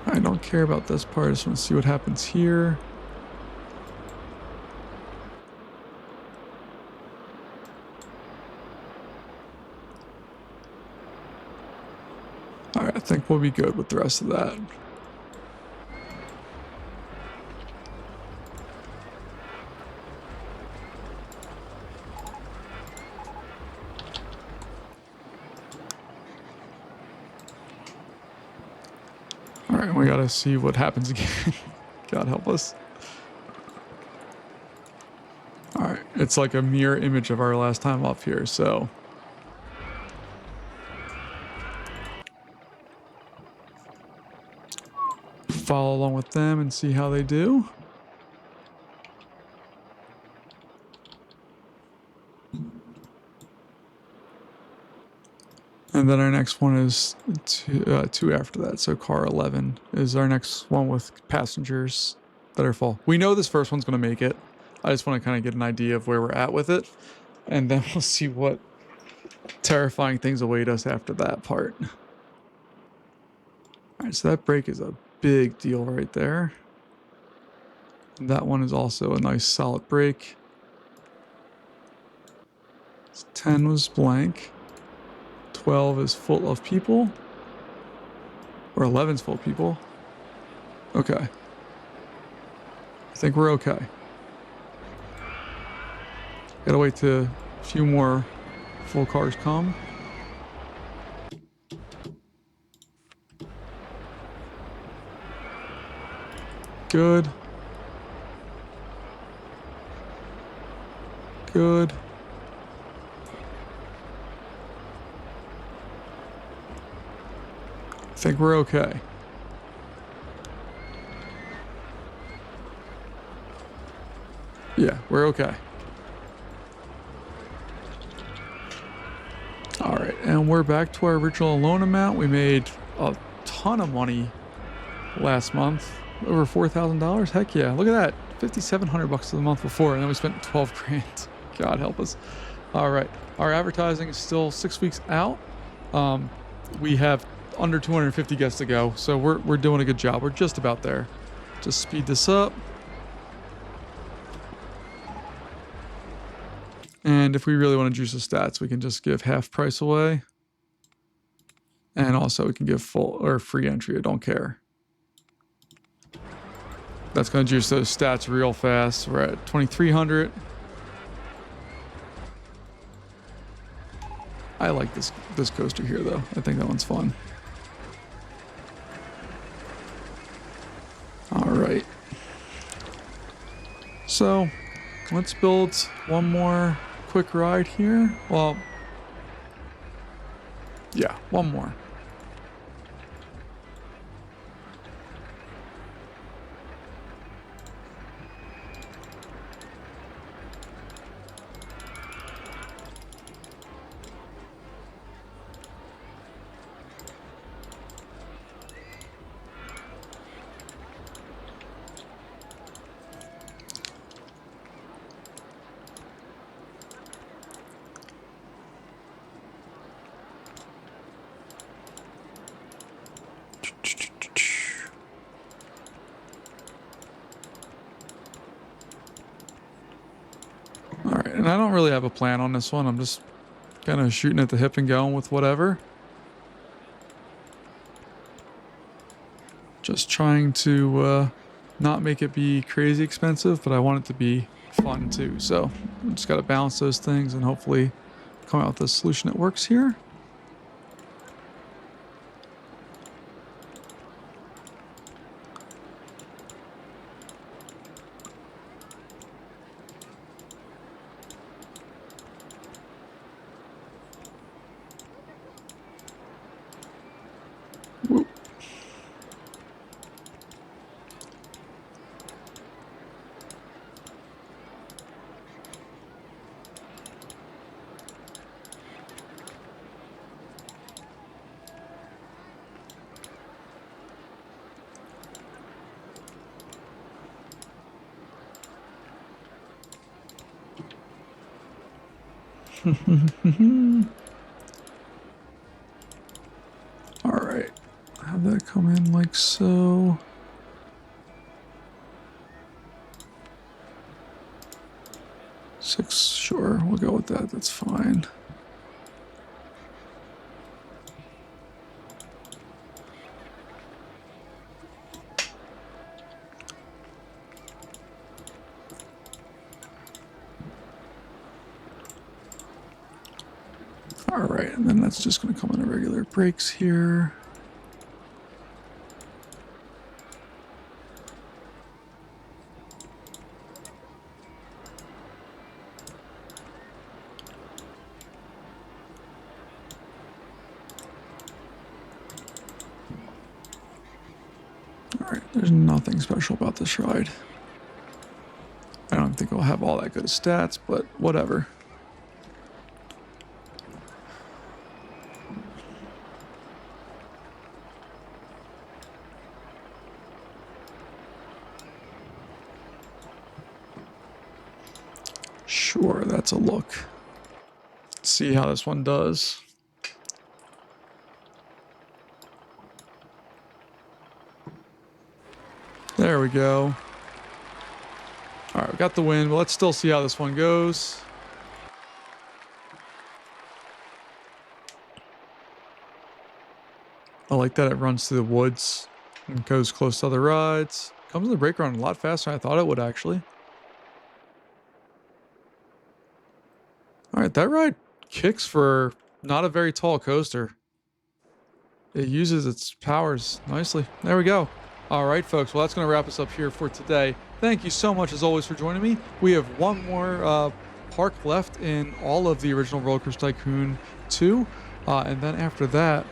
S1: I don't care about this part. I just want to see what happens here. All right, I think we'll be good with the rest of that. All right, we gotta see what happens again. God help us. All right, it's like a mirror image of our last time up here, so. Follow along with them and see how they do. And then our next one is two after that. So car 11 is our next one with passengers that are full. We know this first one's going to make it. I just want to kind of get an idea of where we're at with it. And then we'll see what terrifying things await us after that part. All right, so that brake is a big deal right there. And that one is also a nice solid brake. 10 was blank. 12 is full of people. Or 11's full of people. Okay. I think we're okay. Gotta wait till a few more full cars come. Good. Good. I think we're okay. Yeah, we're okay. All right, and we're back to our original loan amount. We made a ton of money last month. Over $4,000. Heck yeah. Look at that. $5,700 the month before, and then we spent 12 grand. God help us. All right. Our advertising is still 6 weeks out. We have under 250 guests to go, so we're doing a good job. We're just about there. Just speed this up. And if we really want to juice the stats, we can just give half price away. And also we can give full or free entry. I don't care. That's going to juice those stats real fast. We're at 2,300. I like this coaster here, though. I think that one's fun. All right. So let's build one more quick ride here. Well, yeah, one more. All right, and I don't really have a plan on this one. I'm just kind of shooting at the hip and going with whatever. Just trying to not make it be crazy expensive, but I want it to be fun too. So I just got to balance those things and hopefully come out with a solution that works here. Whoop. All right, have that come in like so. Six, sure, we'll go with that. That's fine. All right, and then that's just going to come in regular brakes here. All right, there's nothing special about this ride. I don't think we'll have all that good of stats, but whatever. Sure, that's a look. Let's see how this one does. There we go. All right, we got the win, but let's still see how this one goes. I like that it runs through the woods and goes close to other rides. Comes in the brake run a lot faster than I thought it would, actually. All right, that ride kicks for not a very tall coaster. It uses its powers nicely. There we go. All right, folks. Well, that's going to wrap us up here for today. Thank you so much, as always, for joining me. We have one more park left in all of the original Roller Coaster Tycoon 2. And then after that,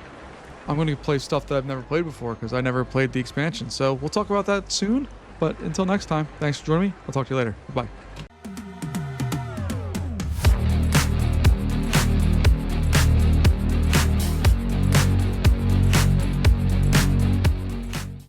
S1: I'm going to play stuff that I've never played before because I never played the expansion. So we'll talk about that soon. But until next time, thanks for joining me. I'll talk to you later. Bye.